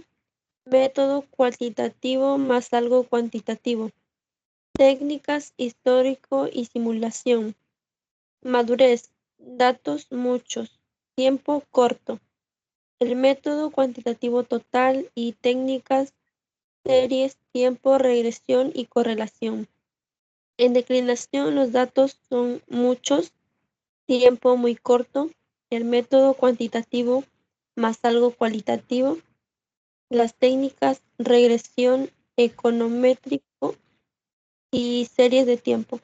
Método cuantitativo más algo cuantitativo. Técnicas, histórico y simulación. Madurez, datos muchos. Tiempo corto. El método cuantitativo total y técnicas, series, tiempo, regresión y correlación. En declinación, los datos son muchos, tiempo muy corto, el método cuantitativo más algo cualitativo, las técnicas, regresión, econométrico y series de tiempo.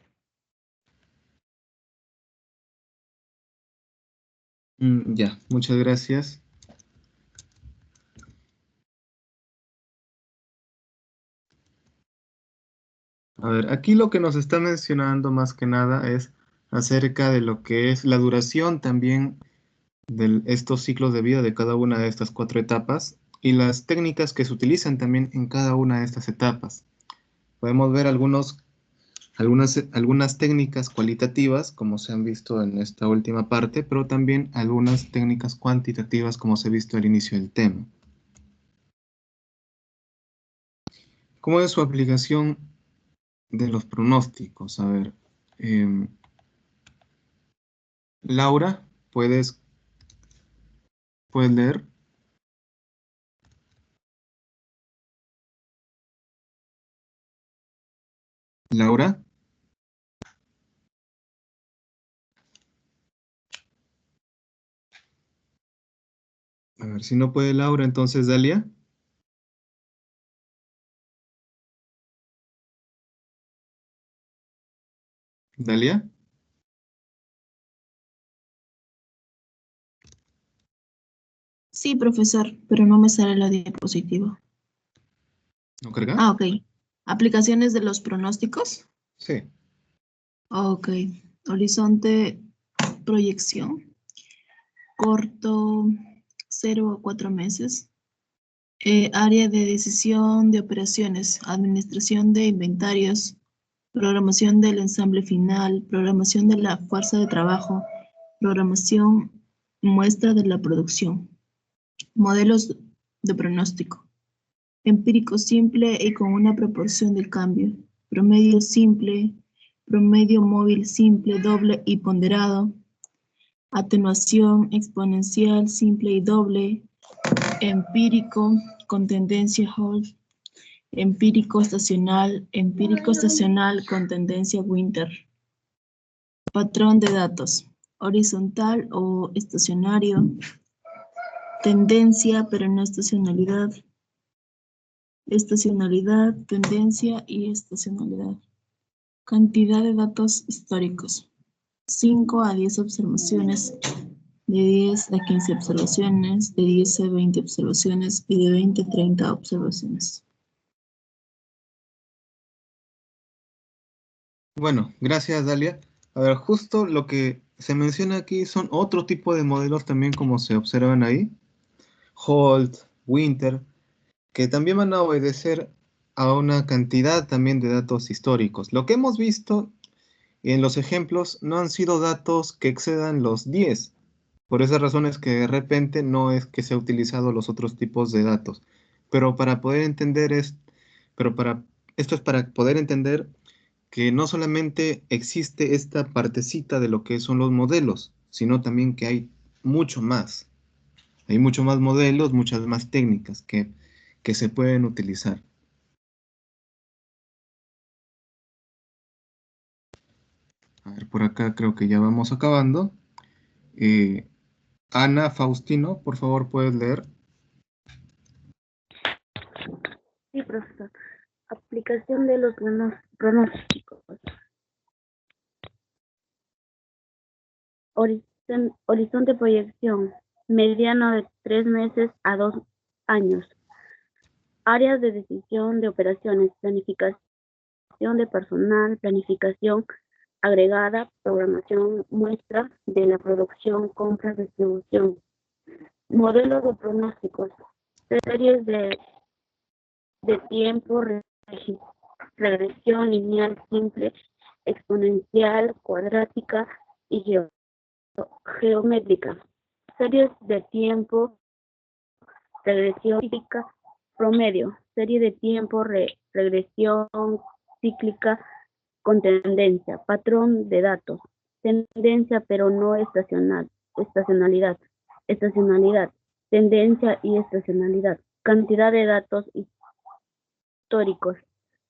Ya, muchas gracias. A ver, aquí lo que nos está mencionando más que nada es acerca de lo que es la duración también de estos ciclos de vida de cada una de estas 4 etapas y las técnicas que se utilizan también en cada una de estas etapas. Podemos ver algunas técnicas cualitativas, como se han visto en esta última parte, pero también algunas técnicas cuantitativas, como se ha visto al inicio del tema. ¿Cómo es su aplicación de los pronósticos? A ver, Laura, ¿puedes leer? Laura. A ver, si no puede Laura, entonces Dalia. Dalia. Sí, profesor, pero no me sale la diapositiva. ¿No carga? Ah, ok. ¿Aplicaciones de los pronósticos? Sí. Ok. Horizonte, proyección. Corto, 0 a 4 meses. Área de decisión de operaciones, administración de inventarios, programación del ensamble final, programación de la fuerza de trabajo, programación muestra de la producción. Modelos de pronóstico. Empírico simple y con una proporción de cambio. Promedio simple, promedio móvil simple, doble y ponderado. Atenuación exponencial simple y doble. Empírico con tendencia Hall. Empírico estacional con tendencia Winter. Patrón de datos. Horizontal o estacionario. Tendencia pero no estacionalidad. Estacionalidad, tendencia y estacionalidad. Cantidad de datos históricos. 5 a 10 observaciones, de 10 a 15 observaciones, de 10 a 20 observaciones y de 20 a 30 observaciones. Bueno, gracias Dalia. A ver, justo lo que se menciona aquí son otro tipo de modelos también como se observan ahí. Holt, Winter, que también van a obedecer a una cantidad también de datos históricos. Lo que hemos visto en los ejemplos no han sido datos que excedan los 10. Por esas razones que de repente no es que se ha utilizado los otros tipos de datos. Pero para poder entender esto es para poder entender que no solamente existe esta partecita de lo que son los modelos, sino también que hay mucho más. Hay mucho más modelos, muchas más técnicas que se pueden utilizar. A ver, por acá creo que ya vamos acabando. Ana Faustino, por favor, puedes leer. Sí, profesor. Aplicación de los pronósticos. Horizonte de proyección. Mediano de 3 meses a 2 años. Áreas de decisión de operaciones. Planificación de personal, planificación agregada, programación, muestra de la producción, compras, distribución. Modelos de pronósticos, series de tiempo, regresión lineal simple, exponencial, cuadrática y geométrica. Series de tiempo, regresión cíclica, promedio. Serie de tiempo, regresión cíclica con tendencia. Patrón de datos. Tendencia pero no estacionalidad. Estacionalidad. Tendencia y estacionalidad. Cantidad de datos históricos.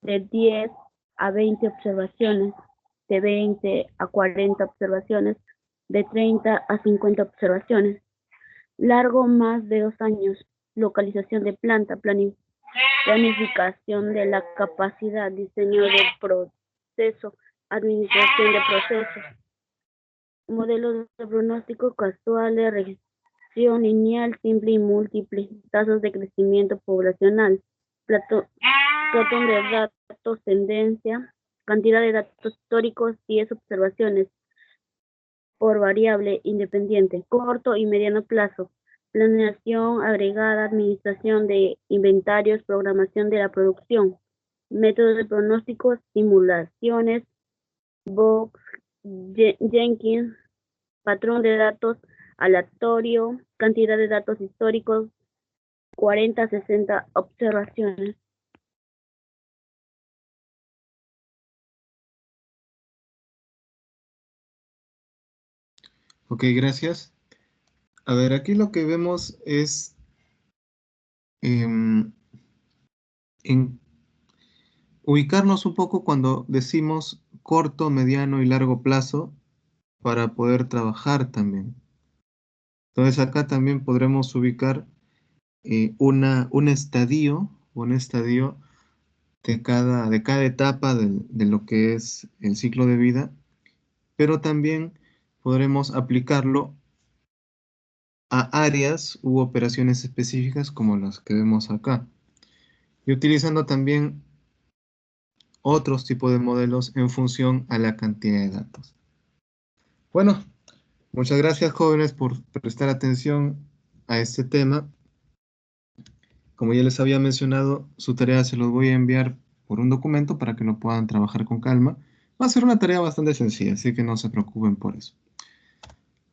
De 10 a 20 observaciones. De 20 a 40 observaciones. De 30 a 50 observaciones. Largo más de 2 años. Localización de planta, planificación de la capacidad, diseño de proceso, administración de procesos, modelos de pronóstico casuales, regresión lineal, simple y múltiple, tasas de crecimiento poblacional, platón de datos, tendencia, cantidad de datos históricos, 10 observaciones por variable independiente, corto y mediano plazo, planeación agregada, administración de inventarios, programación de la producción, métodos de pronósticos, simulaciones, Box, Jenkins, patrón de datos aleatorio, cantidad de datos históricos, 40 a 60 observaciones. Ok, gracias. A ver, aquí lo que vemos es en ubicarnos un poco cuando decimos corto, mediano y largo plazo para poder trabajar también. Entonces acá también podremos ubicar un estadio de cada etapa de lo que es el ciclo de vida, pero también podremos aplicarlo a áreas u operaciones específicas como las que vemos acá, y utilizando también otros tipos de modelos en función a la cantidad de datos. Bueno, muchas gracias jóvenes por prestar atención a este tema. Como ya les había mencionado, su tarea se los voy a enviar por un documento para que lo puedan trabajar con calma. Va a ser una tarea bastante sencilla, así que no se preocupen por eso.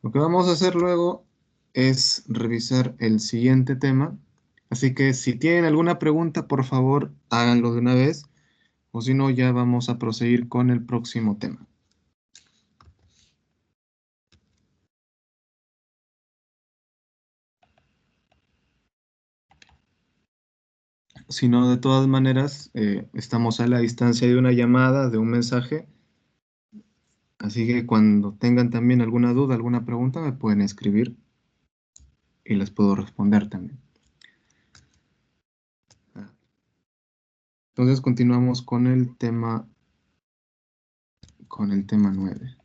Lo que vamos a hacer luego es revisar el siguiente tema. Así que si tienen alguna pregunta, por favor, háganlo de una vez. O si no, ya vamos a proseguir con el próximo tema. Si no, de todas maneras, estamos a la distancia de una llamada, de un mensaje. Así que cuando tengan también alguna duda, alguna pregunta, me pueden escribir y les puedo responder también. Entonces continuamos con el tema 9.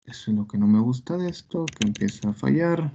Eso es lo que no me gusta de esto, que empieza a fallar.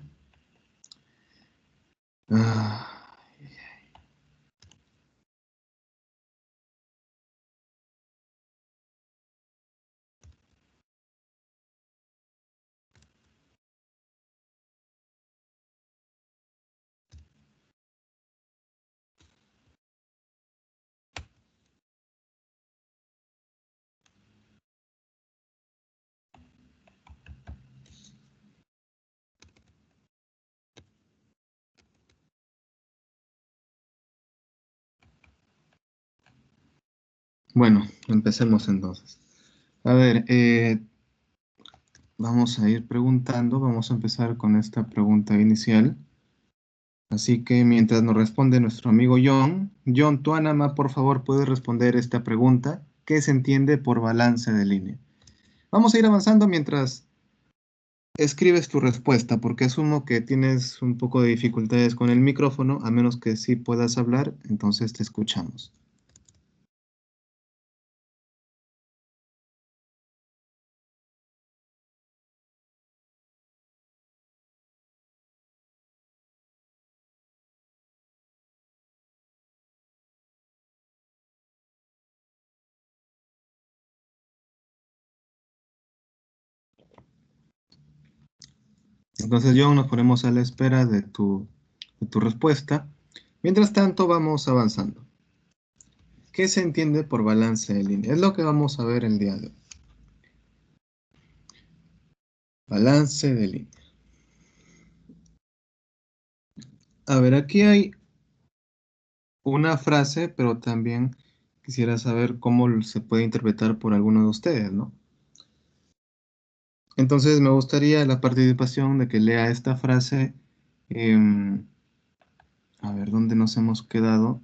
Bueno, empecemos entonces. A ver, vamos a ir preguntando. Vamos a empezar con esta pregunta inicial. Así que mientras nos responde nuestro amigo John, tú, Anama, por favor, puedes responder esta pregunta. ¿Qué se entiende por balance de línea? Vamos a ir avanzando mientras escribes tu respuesta, porque asumo que tienes un poco de dificultades con el micrófono, a menos que sí puedas hablar, entonces te escuchamos. Entonces, John, nos ponemos a la espera de tu respuesta. Mientras tanto, vamos avanzando. ¿Qué se entiende por balance de línea? Es lo que vamos a ver el día de hoy. Balance de línea. A ver, aquí hay una frase, pero también quisiera saber cómo se puede interpretar por alguno de ustedes, ¿no? Entonces me gustaría la participación de que lea esta frase. A ver, ¿dónde nos hemos quedado?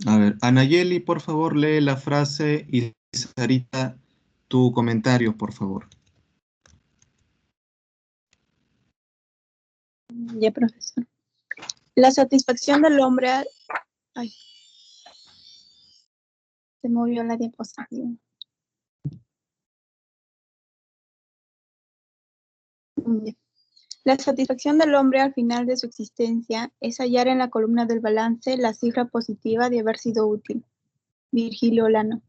A ver, Anayeli, por favor, lee la frase y Sarita, tu comentario, por favor. Ya, profesor. La satisfacción del hombre... Ay, se movió la diapositiva. Ya. La satisfacción del hombre al final de su existencia es hallar en la columna del balance la cifra positiva de haber sido útil. Virgilio Olano.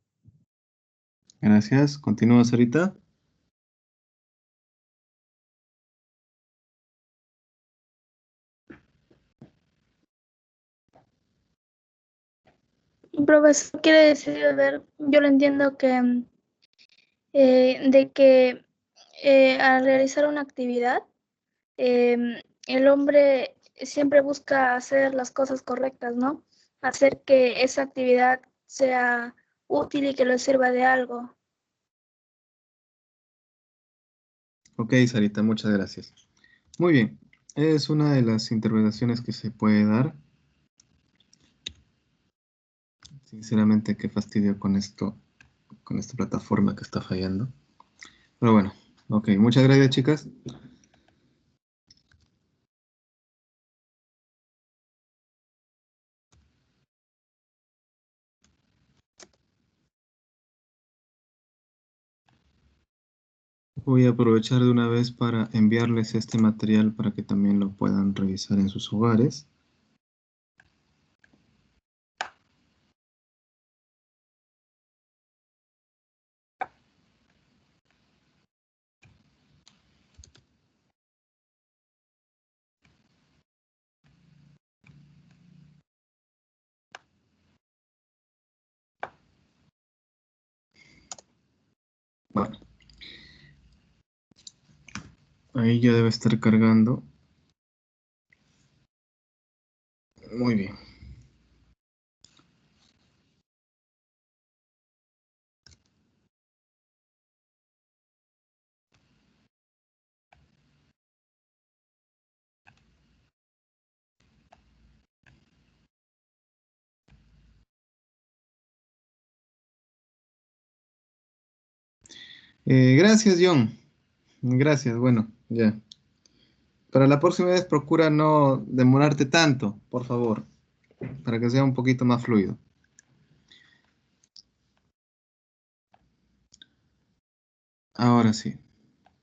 Gracias. Continúa, Sarita. Profesor, quiere decir, a ver, yo lo entiendo que de que al realizar una actividad, el hombre siempre busca hacer las cosas correctas, ¿no? Hacer que esa actividad sea útil y que le sirva de algo. Ok, Sarita, muchas gracias. Muy bien. Es una de las interpretaciones que se puede dar. Sinceramente, qué fastidio con esto, con esta plataforma que está fallando. Pero bueno, ok, muchas gracias, chicas. Voy a aprovechar de una vez para enviarles este material para que también lo puedan revisar en sus hogares. Bueno, ahí ya debe estar cargando. Muy bien. Gracias, John. Gracias, bueno, ya. Para la próxima vez procura no demorarte tanto, por favor, para que sea un poquito más fluido. Ahora sí,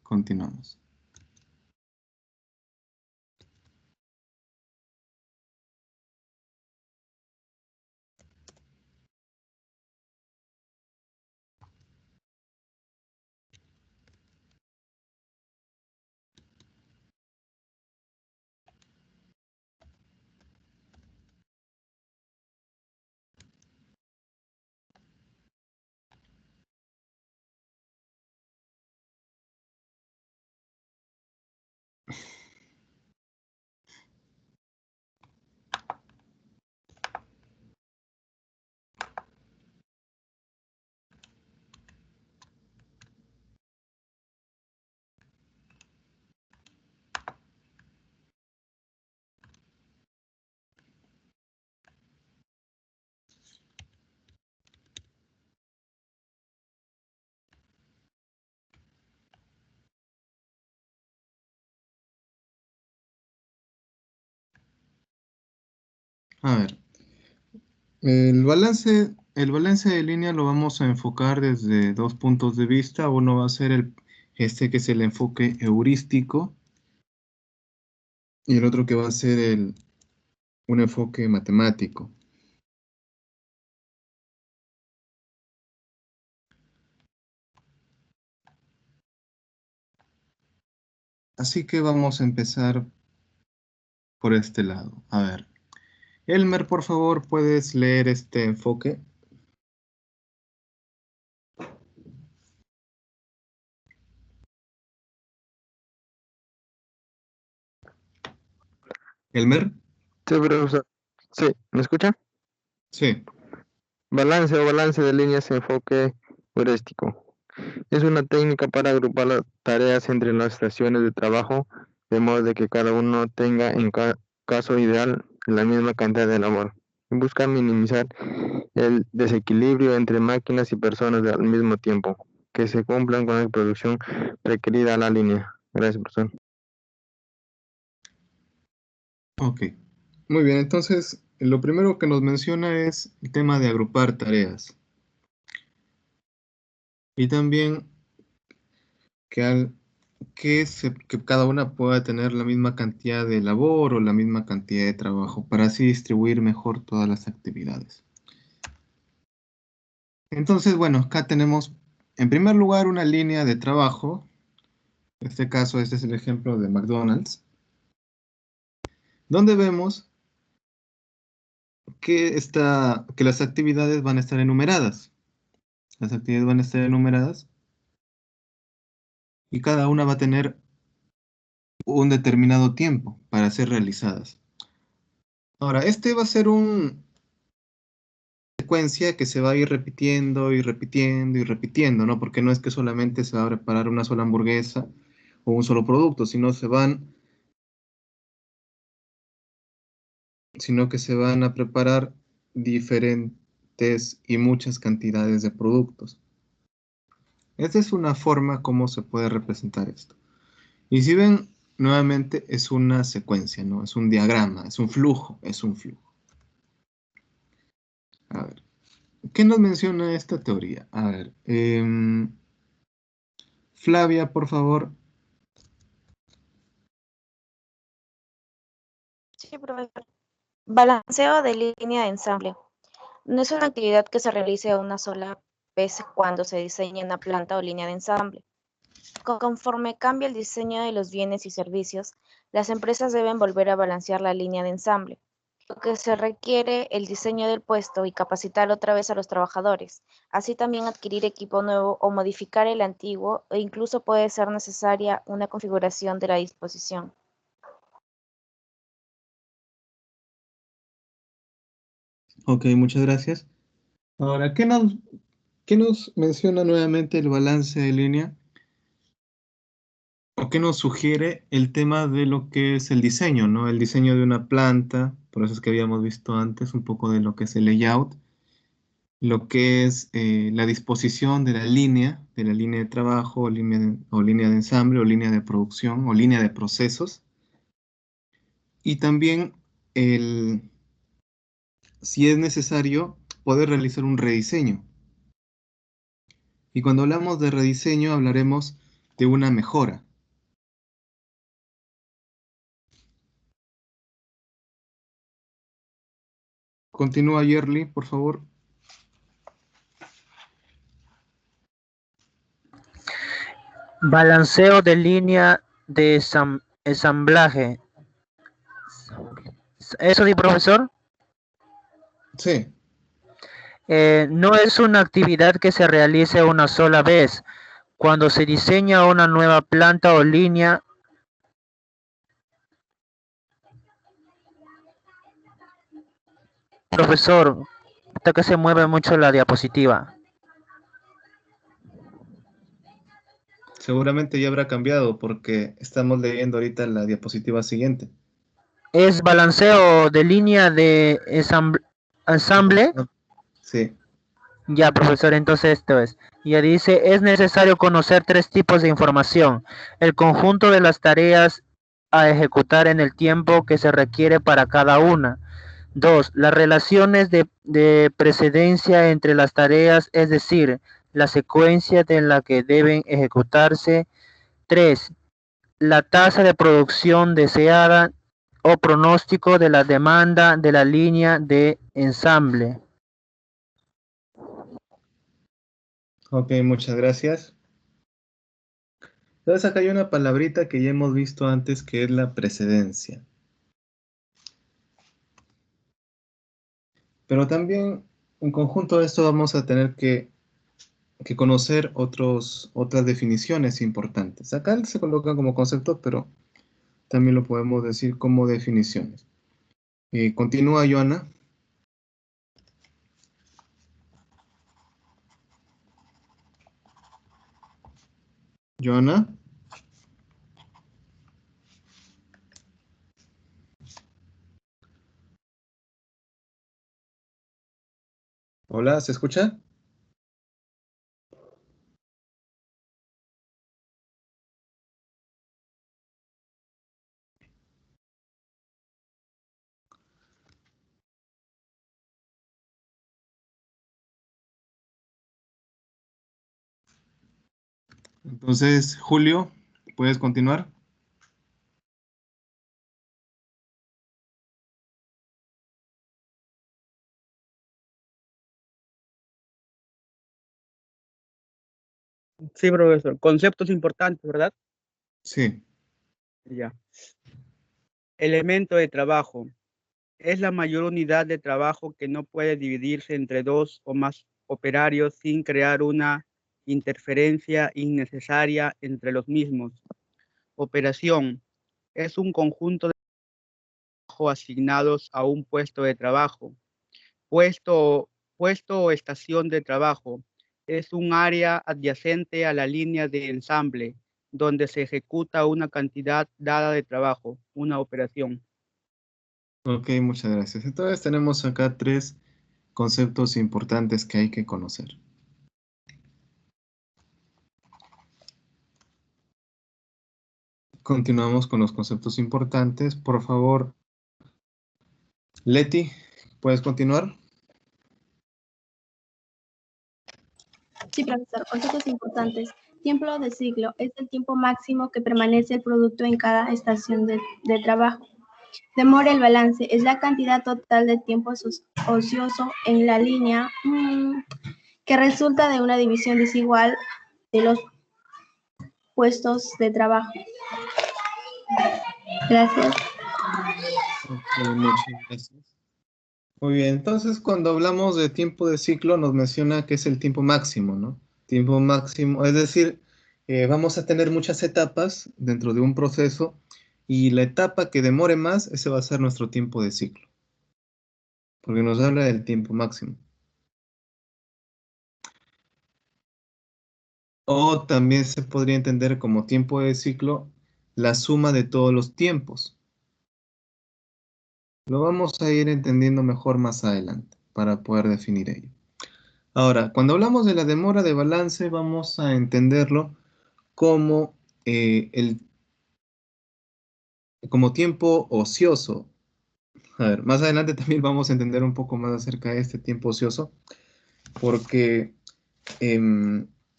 continuamos. A ver, el balance de línea lo vamos a enfocar desde dos puntos de vista. Uno va a ser este que es el enfoque heurístico y el otro que va a ser un enfoque matemático. Así que vamos a empezar por este lado. A ver, Elmer, por favor, ¿puedes leer este enfoque? Elmer, Sí, profesor. Sí, ¿me escucha? sí. Balance de líneas enfoque heurístico. Es una técnica para agrupar las tareas entre las estaciones de trabajo, de modo de que cada uno tenga, en caso ideal, la misma cantidad de labor. Busca minimizar el desequilibrio entre máquinas y personas al mismo tiempo, que se cumplan con la producción requerida a la línea. Gracias, profesor. Ok. Muy bien, entonces, lo primero que nos menciona es el tema de agrupar tareas. Y también que cada una pueda tener la misma cantidad de labor o la misma cantidad de trabajo para así distribuir mejor todas las actividades. Entonces, bueno, acá tenemos en primer lugar una línea de trabajo. En este caso, este es el ejemplo de McDonald's, donde vemos que las actividades van a estar enumeradas. Las actividades van a estar enumeradas y cada una va a tener un determinado tiempo para ser realizadas. Ahora, este va a ser una secuencia que se va a ir repitiendo y repitiendo y repitiendo, ¿no? Porque no es que solamente se va a preparar una sola hamburguesa o un solo producto, sino que se van a preparar diferentes y muchas cantidades de productos. Esta es una forma como se puede representar esto. Y si ven, nuevamente es una secuencia, ¿no? Es un diagrama, es un flujo, es un flujo. A ver, ¿qué nos menciona esta teoría? A ver, Flavia, por favor. Sí, profesor. Balanceo de línea de ensamble. No es una actividad que se realice una sola vez cuando se diseña una planta o línea de ensamble. Conforme cambia el diseño de los bienes y servicios, las empresas deben volver a balancear la línea de ensamble, lo que se requiere el diseño del puesto y capacitar otra vez a los trabajadores. Así también adquirir equipo nuevo o modificar el antiguo, e incluso puede ser necesaria una configuración de la disposición. Ok, muchas gracias. Ahora, ¿qué nos menciona nuevamente el balance de línea? ¿O qué nos sugiere el tema de lo que es el diseño, ¿no? El diseño de una planta, por eso es que habíamos visto antes un poco de lo que es el layout, lo que es la disposición de la línea de trabajo, o línea de ensamble, o línea de producción, o línea de procesos. Y también si es necesario, poder realizar un rediseño. Y cuando hablamos de rediseño, hablaremos de una mejora. Continúa, Yerli, por favor. Balanceo de línea de ensamblaje. ¿Eso sí, profesor? Sí. No es una actividad que se realice una sola vez. Cuando se diseña una nueva planta o línea, profesor, hasta que se mueve mucho la diapositiva. Seguramente ya habrá cambiado porque estamos leyendo ahorita la diapositiva siguiente. Es balanceo de línea de ensamble. Sí. Ya, profesor, entonces esto es. Ya dice, es necesario conocer 3 tipos de información. El conjunto de las tareas a ejecutar en el tiempo que se requiere para cada una. 2. Las relaciones de precedencia entre las tareas, es decir, la secuencia en la que deben ejecutarse. 3. La tasa de producción deseada o pronóstico de la demanda de la línea de ensamble. Ok, muchas gracias. Entonces acá hay una palabrita que ya hemos visto antes que es la precedencia. Pero también en conjunto de esto vamos a tener que conocer otras definiciones importantes. Acá se colocan como conceptos, pero también lo podemos decir como definiciones. Continúa, Joana. Joana. Hola, ¿se escucha? Entonces, Julio, ¿puedes continuar? Sí, profesor. Conceptos importantes, ¿verdad? Sí. Ya. Elemento de trabajo. Es la mayor unidad de trabajo que no puede dividirse entre dos o más operarios sin crear una interferencia innecesaria entre los mismos. Operación. Es un conjunto de trabajo asignados a un puesto de trabajo. Puesto o estación de trabajo. Es un área adyacente a la línea de ensamble, donde se ejecuta una cantidad dada de trabajo, una operación. Ok, muchas gracias. Entonces tenemos acá 3 conceptos importantes que hay que conocer. Continuamos con los conceptos importantes. Por favor, Leti, ¿puedes continuar? Sí, profesor. Conceptos importantes. Tiempo de ciclo es el tiempo máximo que permanece el producto en cada estación de trabajo. Demora el balance es la cantidad total de tiempo ocioso en la línea que resulta de una división desigual de los puestos de trabajo. Gracias. Ok, muchas gracias. Muy bien, entonces cuando hablamos de tiempo de ciclo nos menciona que es el tiempo máximo, ¿no? Tiempo máximo, es decir, vamos a tener muchas etapas dentro de un proceso y la etapa que demore más, ese va a ser nuestro tiempo de ciclo, porque nos habla del tiempo máximo. O también se podría entender como tiempo de ciclo la suma de todos los tiempos. Lo vamos a ir entendiendo mejor más adelante para poder definir ello. Ahora, cuando hablamos de la demora de balance, vamos a entenderlo como, como tiempo ocioso. A ver, más adelante también vamos a entender un poco más acerca de este tiempo ocioso, porque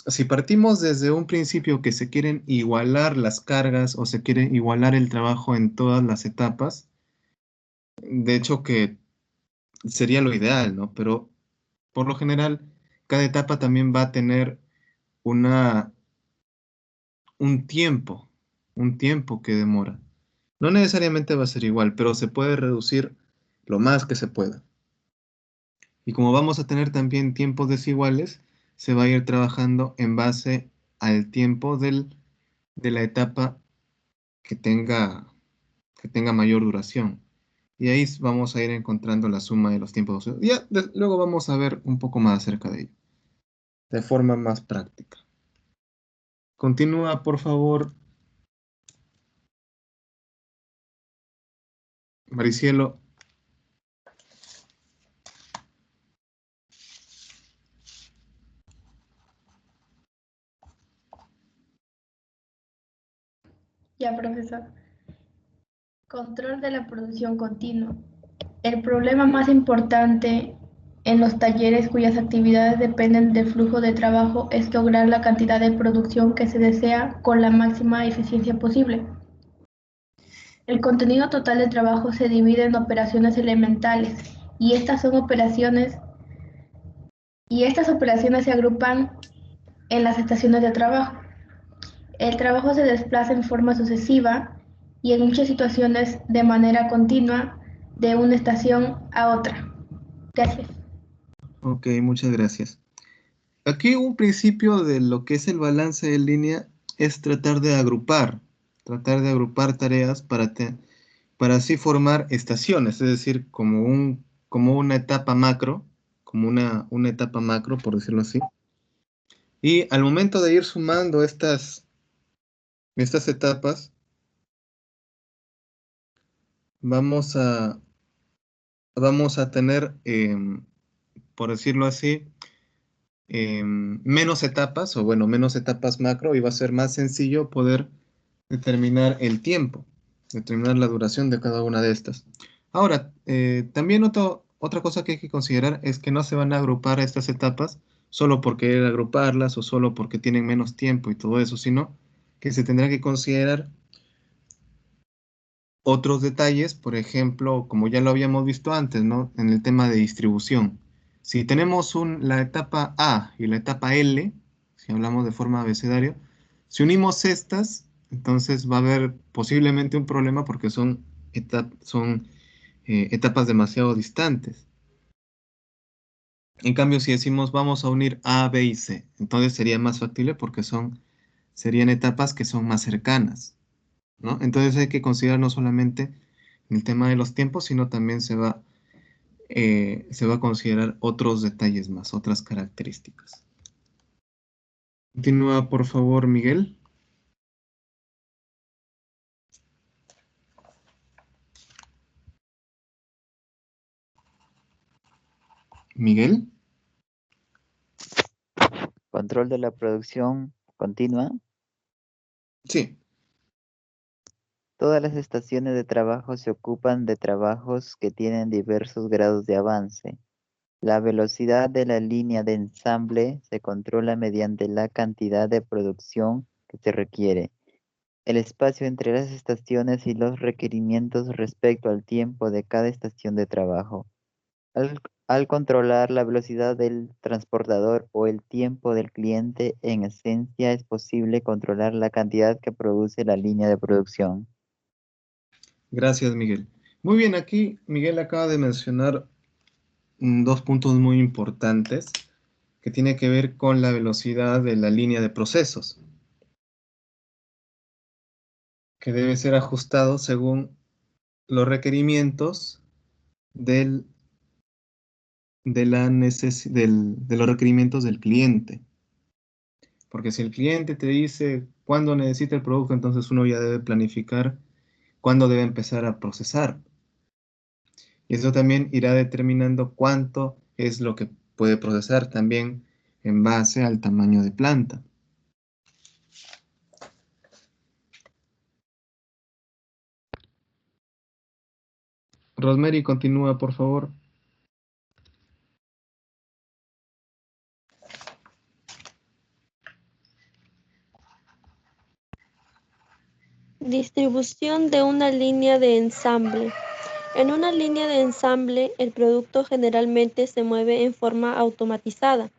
si partimos desde un principio que se quieren igualar las cargas o se quiere igualar el trabajo en todas las etapas, de hecho que sería lo ideal, ¿no? Pero por lo general, cada etapa también va a tener una, un tiempo que demora. No necesariamente va a ser igual, pero se puede reducir lo más que se pueda. Y como vamos a tener también tiempos desiguales, se va a ir trabajando en base al tiempo de la etapa que tenga mayor duración. Y ahí vamos a ir encontrando la suma de los tiempos. Ya luego vamos a ver un poco más acerca de ello, de forma más práctica. Continúa, por favor, Maricielo. Ya, profesor. Control de la producción continua. El problema más importante en los talleres cuyas actividades dependen del flujo de trabajo es lograr la cantidad de producción que se desea con la máxima eficiencia posible. El contenido total de trabajo se divide en operaciones elementales y estas operaciones se agrupan en las estaciones de trabajo. El trabajo se desplaza en forma sucesiva y en muchas situaciones de manera continua de una estación a otra. Gracias. Ok, muchas gracias. Aquí un principio de lo que es el balance en línea es tratar de agrupar tareas para así formar estaciones, es decir, como una etapa macro, como una etapa macro, por decirlo así. Y al momento de ir sumando estas etapas, vamos a, vamos a tener, por decirlo así, menos etapas, o bueno, menos etapas macro, y va a ser más sencillo poder determinar el tiempo, determinar la duración de cada una de estas. Ahora, también otra cosa que hay que considerar es que no se van a agrupar estas etapas solo por querer agruparlas o solo porque tienen menos tiempo y todo eso, sino que se tendrá que considerar otros detalles, por ejemplo, como ya lo habíamos visto antes, ¿no? En el tema de distribución. Si tenemos la etapa A y la etapa L, si hablamos de forma abecedario, si unimos estas, entonces va a haber posiblemente un problema porque son etapas demasiado distantes. En cambio, si decimos vamos a unir A, B y C, entonces sería más factible porque serían etapas que son más cercanas, ¿no? Entonces hay que considerar no solamente el tema de los tiempos, sino también se va a considerar otros detalles más, otras características. Continúa, por favor, Miguel. Miguel. Control de la producción continua. Sí. Todas las estaciones de trabajo se ocupan de trabajos que tienen diversos grados de avance. La velocidad de la línea de ensamble se controla mediante la cantidad de producción que se requiere. El espacio entre las estaciones y los requerimientos respecto al tiempo de cada estación de trabajo. Al controlar la velocidad del transportador o el tiempo del cliente, en esencia es posible controlar la cantidad que produce la línea de producción. Gracias, Miguel. Muy bien, aquí Miguel acaba de mencionar dos puntos muy importantes que tiene que ver con la velocidad de la línea de procesos, que debe ser ajustado según los requerimientos de los requerimientos del cliente. Porque si el cliente te dice cuándo necesita el producto, entonces uno ya debe planificar cuándo debe empezar a procesar. Y eso también irá determinando cuánto es lo que puede procesar también en base al tamaño de planta. Rosemary, continúa, por favor. Distribución de una línea de ensamble. En una línea de ensamble, el producto generalmente se mueve en forma automatizada,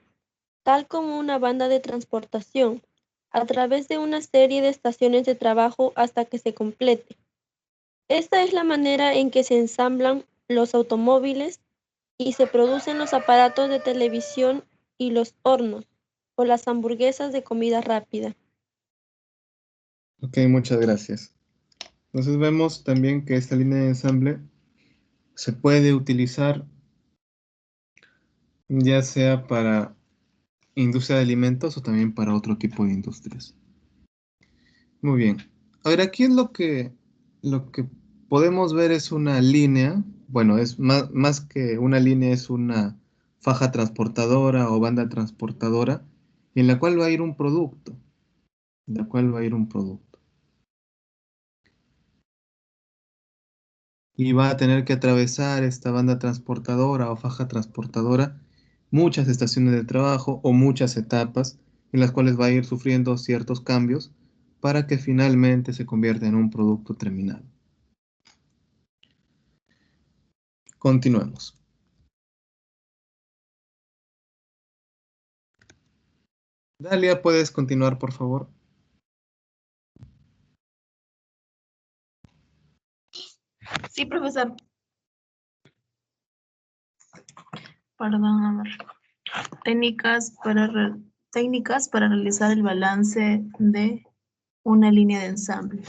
tal como una banda de transportación, a través de una serie de estaciones de trabajo hasta que se complete. Esta es la manera en que se ensamblan los automóviles y se producen los aparatos de televisión y los hornos, o las hamburguesas de comida rápida. Ok, muchas gracias. Entonces vemos también que esta línea de ensamble se puede utilizar ya sea para industria de alimentos o también para otro tipo de industrias. Muy bien. A ver, aquí es lo que podemos ver es una línea, bueno, es más que una línea, es una faja transportadora o banda transportadora en la cual va a ir un producto, en la cual va a ir un producto. Y va a tener que atravesar esta banda transportadora o faja transportadora muchas estaciones de trabajo o muchas etapas en las cuales va a ir sufriendo ciertos cambios para que finalmente se convierta en un producto terminado. Continuemos. Dalia, ¿puedes continuar, por favor? Sí, profesor. Perdón, a ver. Técnicas para realizar el balance de una línea de ensamble.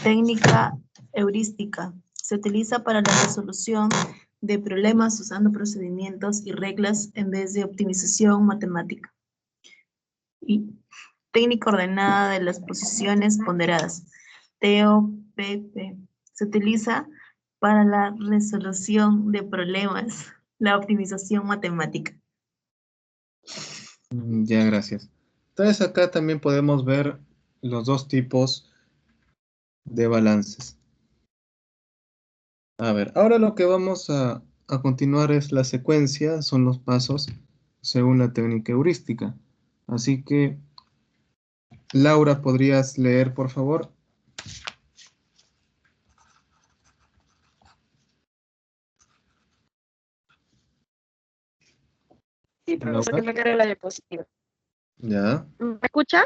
Técnica heurística. Se utiliza para la resolución de problemas usando procedimientos y reglas en vez de optimización matemática. Y técnica ordenada de las posiciones ponderadas. TOPP. Se utiliza para la resolución de problemas, la optimización matemática. Ya, gracias. Entonces acá también podemos ver los dos tipos de balances. A ver, ahora lo que vamos a continuar es la secuencia, son los pasos según la técnica heurística. Así que, Laura, ¿podrías leer, por favor? Sí, profesor, que Laura. me cargue la diapositiva. Ya. ¿Me escucha?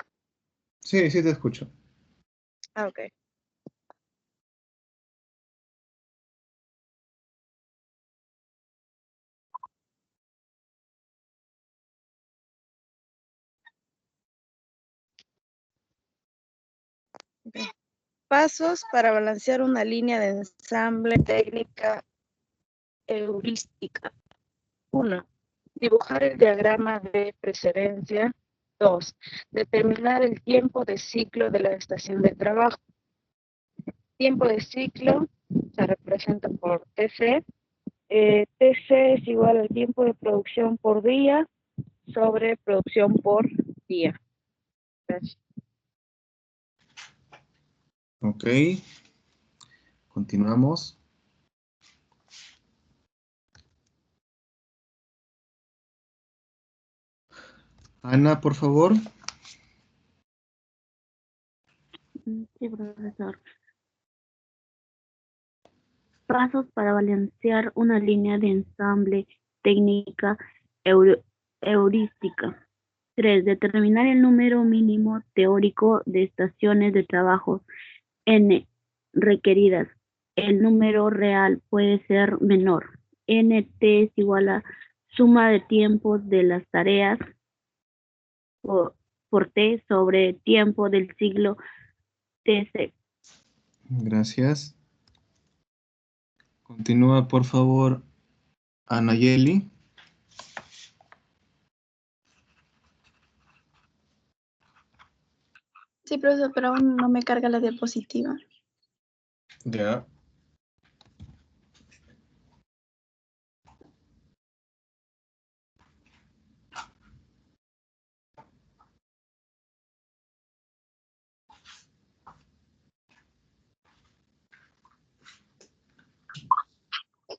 Sí, sí te escucho. Ah, ok. Ok. Pasos para balancear una línea de ensamble técnica heurística. 1. Dibujar el diagrama de precedencia. 2. Determinar el tiempo de ciclo de la estación de trabajo. Tiempo de ciclo se representa por TC. TC es igual al tiempo de producción por día sobre producción por día. Gracias. Ok. Continuamos. Ana, por favor. Sí, profesor. Pasos para balancear una línea de ensamble, técnica heurística. 3. Determinar el número mínimo teórico de estaciones de trabajo N requeridas. El número real puede ser menor. NT es igual a suma de tiempos de las tareas por T sobre tiempo del siglo TC. Gracias. Continúa, por favor, Anayeli. Sí, profesor, pero aún no me carga la diapositiva. Ya.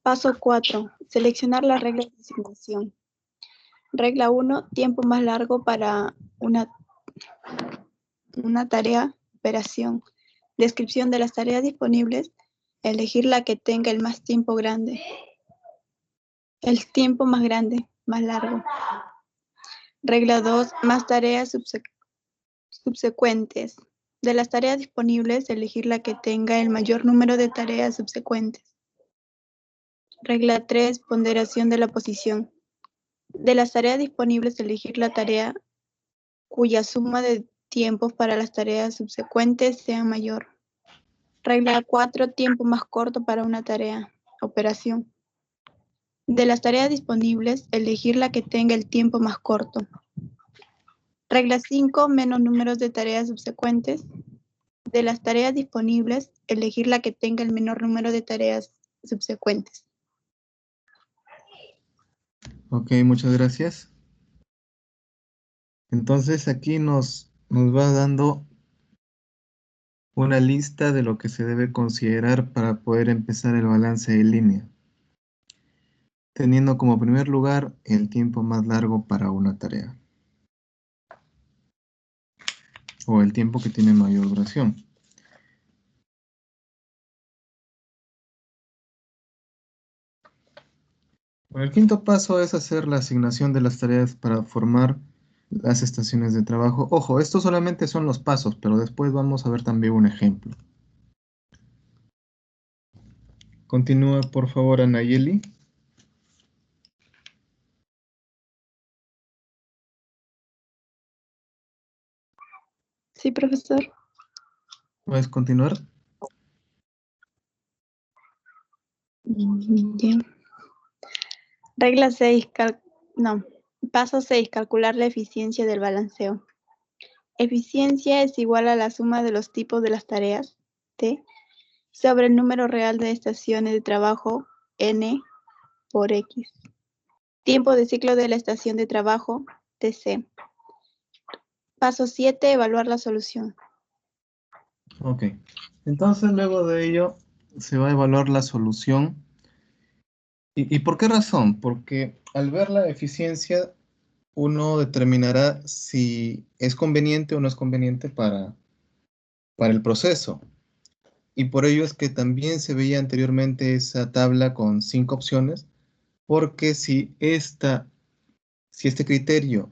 Paso 4. Seleccionar las reglas de asignación. Regla 1. Tiempo más largo para una tarea, operación. Descripción de las tareas disponibles. Elegir la que tenga el más tiempo grande. El tiempo más grande, más largo. Regla 2. Más tareas subsecuentes. De las tareas disponibles, elegir la que tenga el mayor número de tareas subsecuentes. Regla 3. Ponderación de la posición. De las tareas disponibles, elegir la tarea cuya suma de tiempos para las tareas subsecuentes sea mayor. Regla 4. Tiempo más corto para una tarea, operación. De las tareas disponibles, elegir la que tenga el tiempo más corto. Regla 5. Menos números de tareas subsecuentes. De las tareas disponibles, elegir la que tenga el menor número de tareas subsecuentes. Ok, muchas gracias. Entonces aquí nos va dando una lista de lo que se debe considerar para poder empezar el balance de línea, teniendo como primer lugar el tiempo más largo para una tarea, o el tiempo que tiene mayor duración. Bueno, el quinto paso es hacer la asignación de las tareas para formar las estaciones de trabajo. Ojo, estos solamente son los pasos, pero después vamos a ver también un ejemplo. Continúa, por favor, Anayeli. Sí, profesor. ¿Puedes continuar? Ya. Regla 6, paso 6, calcular la eficiencia del balanceo. Eficiencia es igual a la suma de los tipos de las tareas, T, sobre el número real de estaciones de trabajo, N, por X. Tiempo de ciclo de la estación de trabajo, TC. Paso 7, evaluar la solución. Ok. Entonces, luego de ello, se va a evaluar la solución. ¿Y por qué razón? Porque al ver la eficiencia, uno determinará si es conveniente o no es conveniente para el proceso. Y por ello es que también se veía anteriormente esa tabla con 5 opciones, porque si este criterio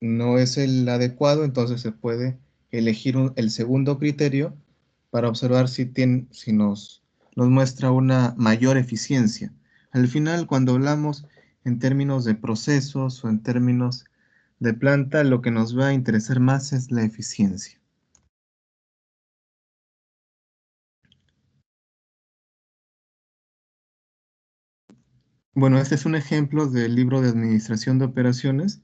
no es el adecuado, entonces se puede elegir el segundo criterio para observar si nos muestra una mayor eficiencia. Al final, cuando hablamos en términos de procesos o en términos de planta, lo que nos va a interesar más es la eficiencia. Bueno, este es un ejemplo del libro de administración de operaciones,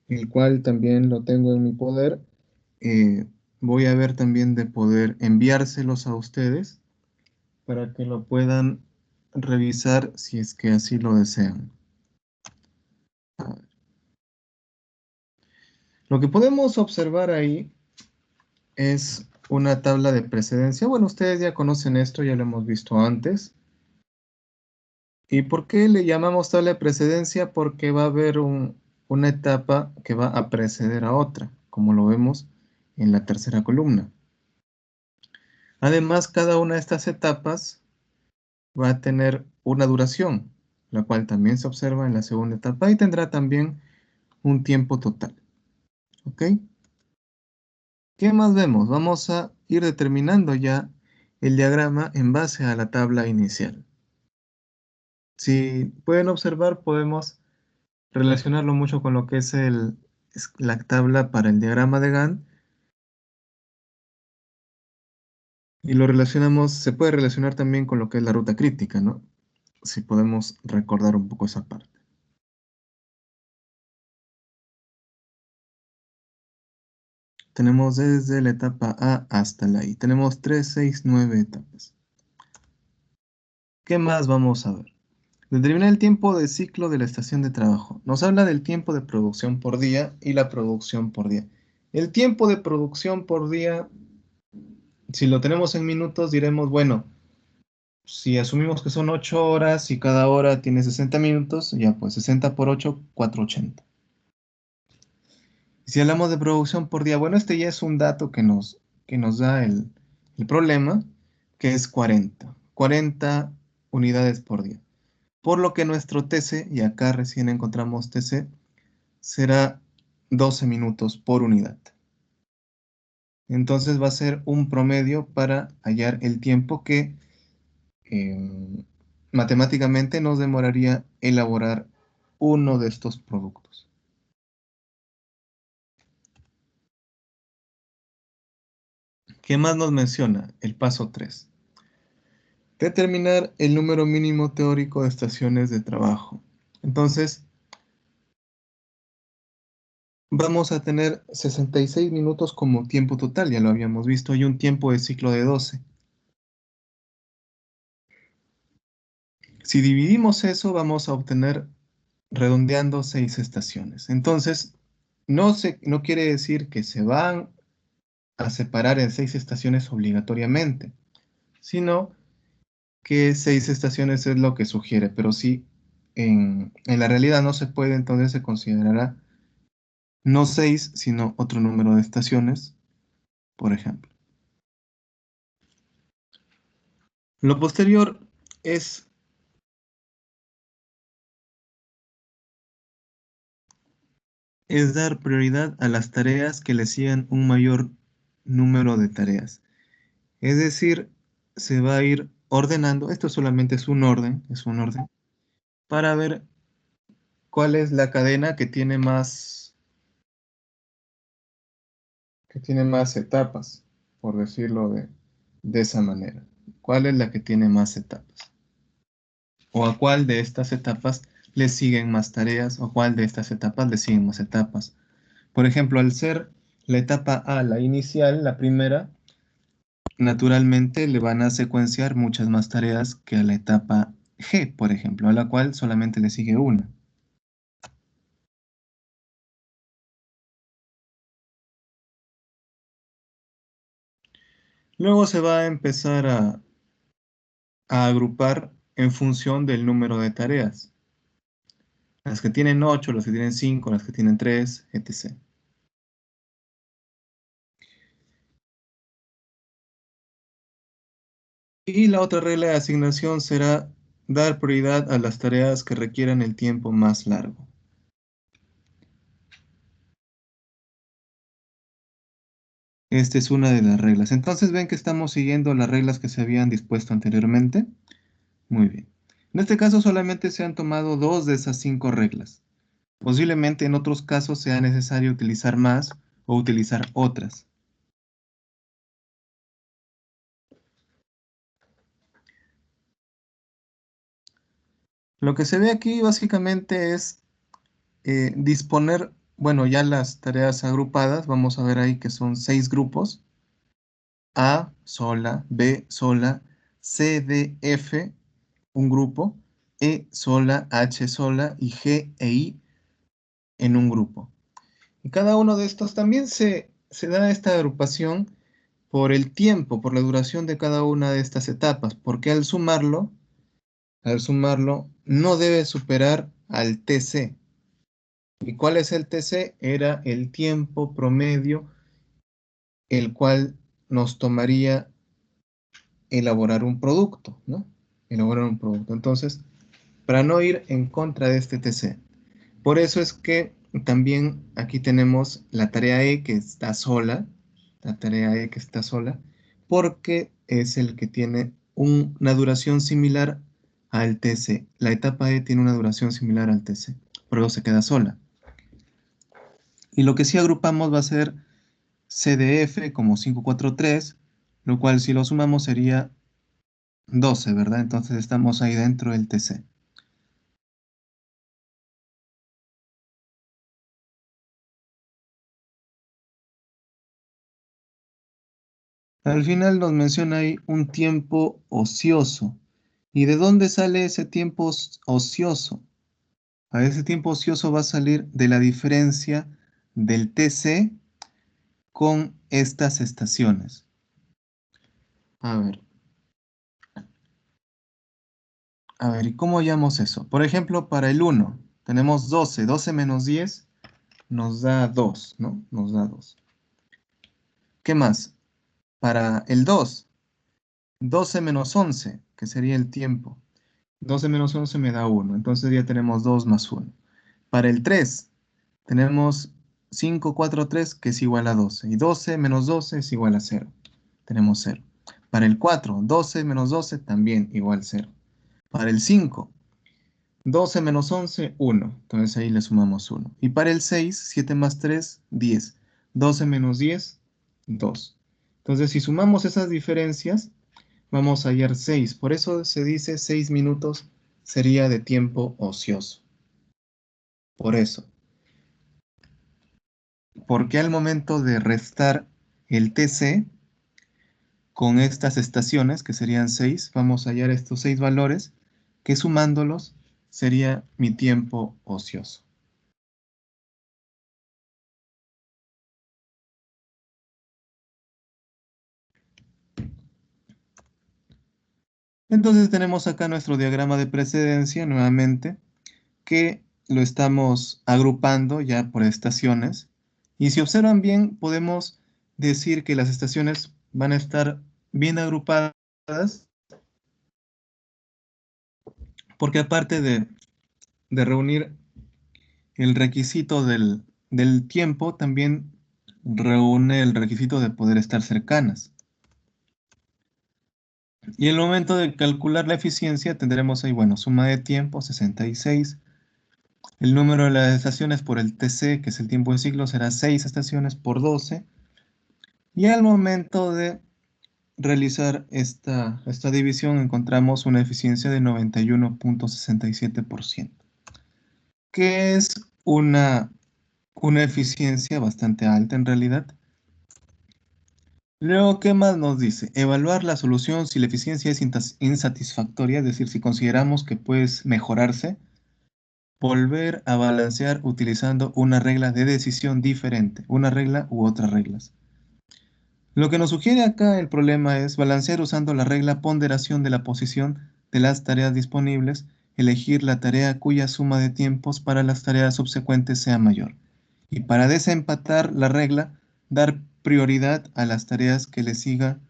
el cual también lo tengo en mi poder. Voy a ver también de poder enviárselos a ustedes para que lo puedan revisar si es que así lo desean. A ver. Lo que podemos observar ahí es una tabla de precedencia. Bueno, ustedes ya conocen esto, ya lo hemos visto antes. ¿Y por qué le llamamos tabla de precedencia? Porque va a haber una etapa que va a preceder a otra, como lo vemos en la tercera columna. Además, cada una de estas etapas va a tener una duración, la cual también se observa en la segunda etapa y tendrá también un tiempo total. ¿Ok? ¿Qué más vemos? Vamos a ir determinando ya el diagrama en base a la tabla inicial. Si pueden observar, podemos relacionarlo mucho con lo que es la tabla para el diagrama de Gantt. Y lo relacionamos, se puede relacionar también con lo que es la ruta crítica, ¿no? Si podemos recordar un poco esa parte. Tenemos desde la etapa A hasta la I. Tenemos 3, 6, 9 etapas. ¿Qué más vamos a ver? Determinar el tiempo de ciclo de la estación de trabajo. Nos habla del tiempo de producción por día y la producción por día. El tiempo de producción por día, si lo tenemos en minutos, diremos, bueno, si asumimos que son 8 horas y cada hora tiene 60 minutos, ya pues 60 por 8, 480. Si hablamos de producción por día, bueno, este ya es un dato que nos da el problema, que es 40. 40 unidades por día. Por lo que nuestro TC, y acá recién encontramos TC, será 12 minutos por unidad. Entonces va a ser un promedio para hallar el tiempo que matemáticamente nos demoraría elaborar uno de estos productos. ¿Qué más nos menciona? El paso 3. Determinar el número mínimo teórico de estaciones de trabajo. Entonces, vamos a tener 66 minutos como tiempo total, ya lo habíamos visto, hay un tiempo de ciclo de 12. Si dividimos eso, vamos a obtener, redondeando, 6 estaciones. Entonces, no quiere decir que se van a separar en 6 estaciones obligatoriamente, sino que 6 estaciones es lo que sugiere, pero si en la realidad no se puede, entonces se considerará no 6, sino otro número de estaciones, por ejemplo. Lo posterior es dar prioridad a las tareas que le sigan un mayor número de tareas. Es decir, se va a ir ordenando, esto solamente es un orden, para ver cuál es la cadena que tiene más etapas, por decirlo de esa manera. ¿Cuál es la que tiene más etapas? O a cuál de estas etapas le siguen más tareas, o cuál de estas etapas le siguen más etapas. Por ejemplo, al ser la etapa A la inicial, la primera, naturalmente le van a secuenciar muchas más tareas que a la etapa G, por ejemplo, a la cual solamente le sigue una. Luego se va a empezar a agrupar en función del número de tareas. Las que tienen 8, las que tienen 5, las que tienen 3, etc. Y la otra regla de asignación será dar prioridad a las tareas que requieran el tiempo más largo. Esta es una de las reglas. Entonces, ¿ven que estamos siguiendo las reglas que se habían dispuesto anteriormente? Muy bien. En este caso solamente se han tomado 2 de esas 5 reglas. Posiblemente en otros casos sea necesario utilizar más o utilizar otras. Lo que se ve aquí básicamente es disponer, bueno, ya las tareas agrupadas, vamos a ver ahí que son 6 grupos. A sola, B sola, C, D, F, un grupo, E sola, H sola y G e I en un grupo. Y cada uno de estos también se da esta agrupación por el tiempo, por la duración de cada una de estas etapas, porque al sumarlo no debe superar al TC. ¿Y cuál es el TC? Era el tiempo promedio el cual nos tomaría elaborar un producto, ¿no? Elaborar un producto. Entonces, para no ir en contra de este TC. Por eso es que también aquí tenemos la tarea E que está sola, la tarea E que está sola, porque es el que tiene una duración similar al TC. La etapa E tiene una duración similar al TC, por eso se queda sola. Y lo que sí agrupamos va a ser CDF como 543, lo cual si lo sumamos sería 12, ¿verdad? Entonces estamos ahí dentro del TC. Al final nos menciona ahí un tiempo ocioso. ¿Y de dónde sale ese tiempo ocioso? A ese tiempo ocioso va a salir de la diferencia del TC con estas estaciones. A ver, ¿y cómo hallamos eso? Por ejemplo, para el 1 tenemos 12. 12 menos 10 nos da 2, ¿no? Nos da 2. ¿Qué más? Para el 2, 12 menos 11, que sería el tiempo. 12 menos 11 me da 1, entonces ya tenemos 2 más 1. Para el 3, tenemos 5, 4, 3, que es igual a 12. Y 12 menos 12 es igual a 0. Tenemos 0. Para el 4, 12 menos 12 también igual a 0. Para el 5, 12 menos 11, 1. Entonces ahí le sumamos 1. Y para el 6, 7 más 3, 10. 12 menos 10, 2. Entonces si sumamos esas diferencias, vamos a hallar 6. Por eso se dice 6 minutos sería de tiempo ocioso. Por eso. Porque al momento de restar el TC con estas estaciones, que serían 6, vamos a hallar estos 6 valores, que sumándolos sería mi tiempo ocioso. Entonces tenemos acá nuestro diagrama de precedencia nuevamente, que lo estamos agrupando ya por estaciones. Y si observan bien, podemos decir que las estaciones van a estar bien agrupadas, porque aparte de reunir el requisito del tiempo, también reúne el requisito de poder estar cercanas. Y el momento de calcular la eficiencia tendremos ahí, bueno, suma de tiempo, 66. El número de las estaciones por el TC, que es el tiempo de ciclo, será 6 estaciones por 12. Y al momento de realizar esta división encontramos una eficiencia de 91.67%, que es una eficiencia bastante alta en realidad. Luego, ¿qué más nos dice? Evaluar la solución si la eficiencia es insatisfactoria, es decir, si consideramos que puede mejorarse. Volver a balancear utilizando una regla de decisión diferente, una regla u otras reglas. Lo que nos sugiere acá el problema es balancear usando la regla ponderación de la posición de las tareas disponibles, elegir la tarea cuya suma de tiempos para las tareas subsecuentes sea mayor. Y para desempatar la regla, dar prioridad a las tareas que le siga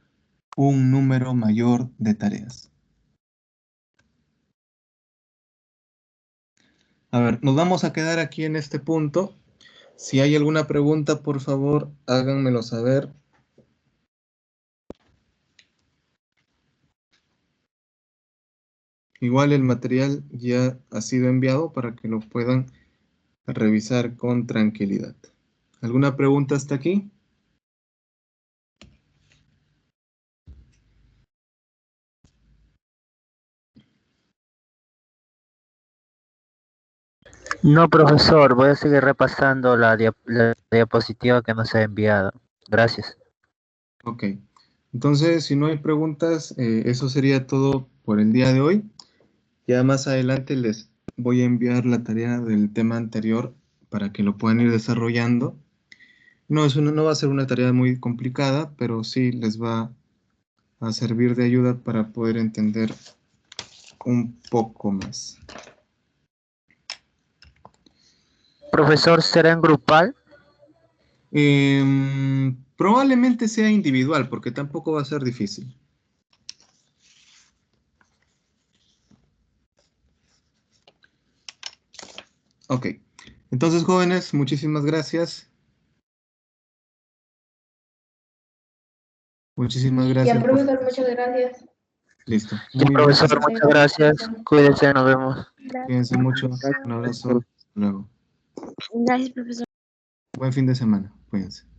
un número mayor de tareas. A ver, nos vamos a quedar aquí en este punto. Si hay alguna pregunta, por favor, háganmelo saber. Igual el material ya ha sido enviado para que lo puedan revisar con tranquilidad. ¿Alguna pregunta hasta aquí? No, profesor, voy a seguir repasando la diapositiva que nos ha enviado. Gracias. Ok. Entonces, si no hay preguntas, eso sería todo por el día de hoy. Ya más adelante les voy a enviar la tarea del tema anterior para que lo puedan ir desarrollando. No va a ser una tarea muy complicada, pero sí les va a servir de ayuda para poder entender un poco más. Profesor, ¿será en grupal? Probablemente sea individual, porque tampoco va a ser difícil. Ok. Entonces, jóvenes, muchísimas gracias. Muchísimas gracias. Ya, profesor, muchas gracias. Listo. Ya, profesor, muchas gracias. Cuídense, nos vemos. Cuídense mucho. Un abrazo. Hasta luego. Gracias, profesor. Buen fin de semana. Cuídense.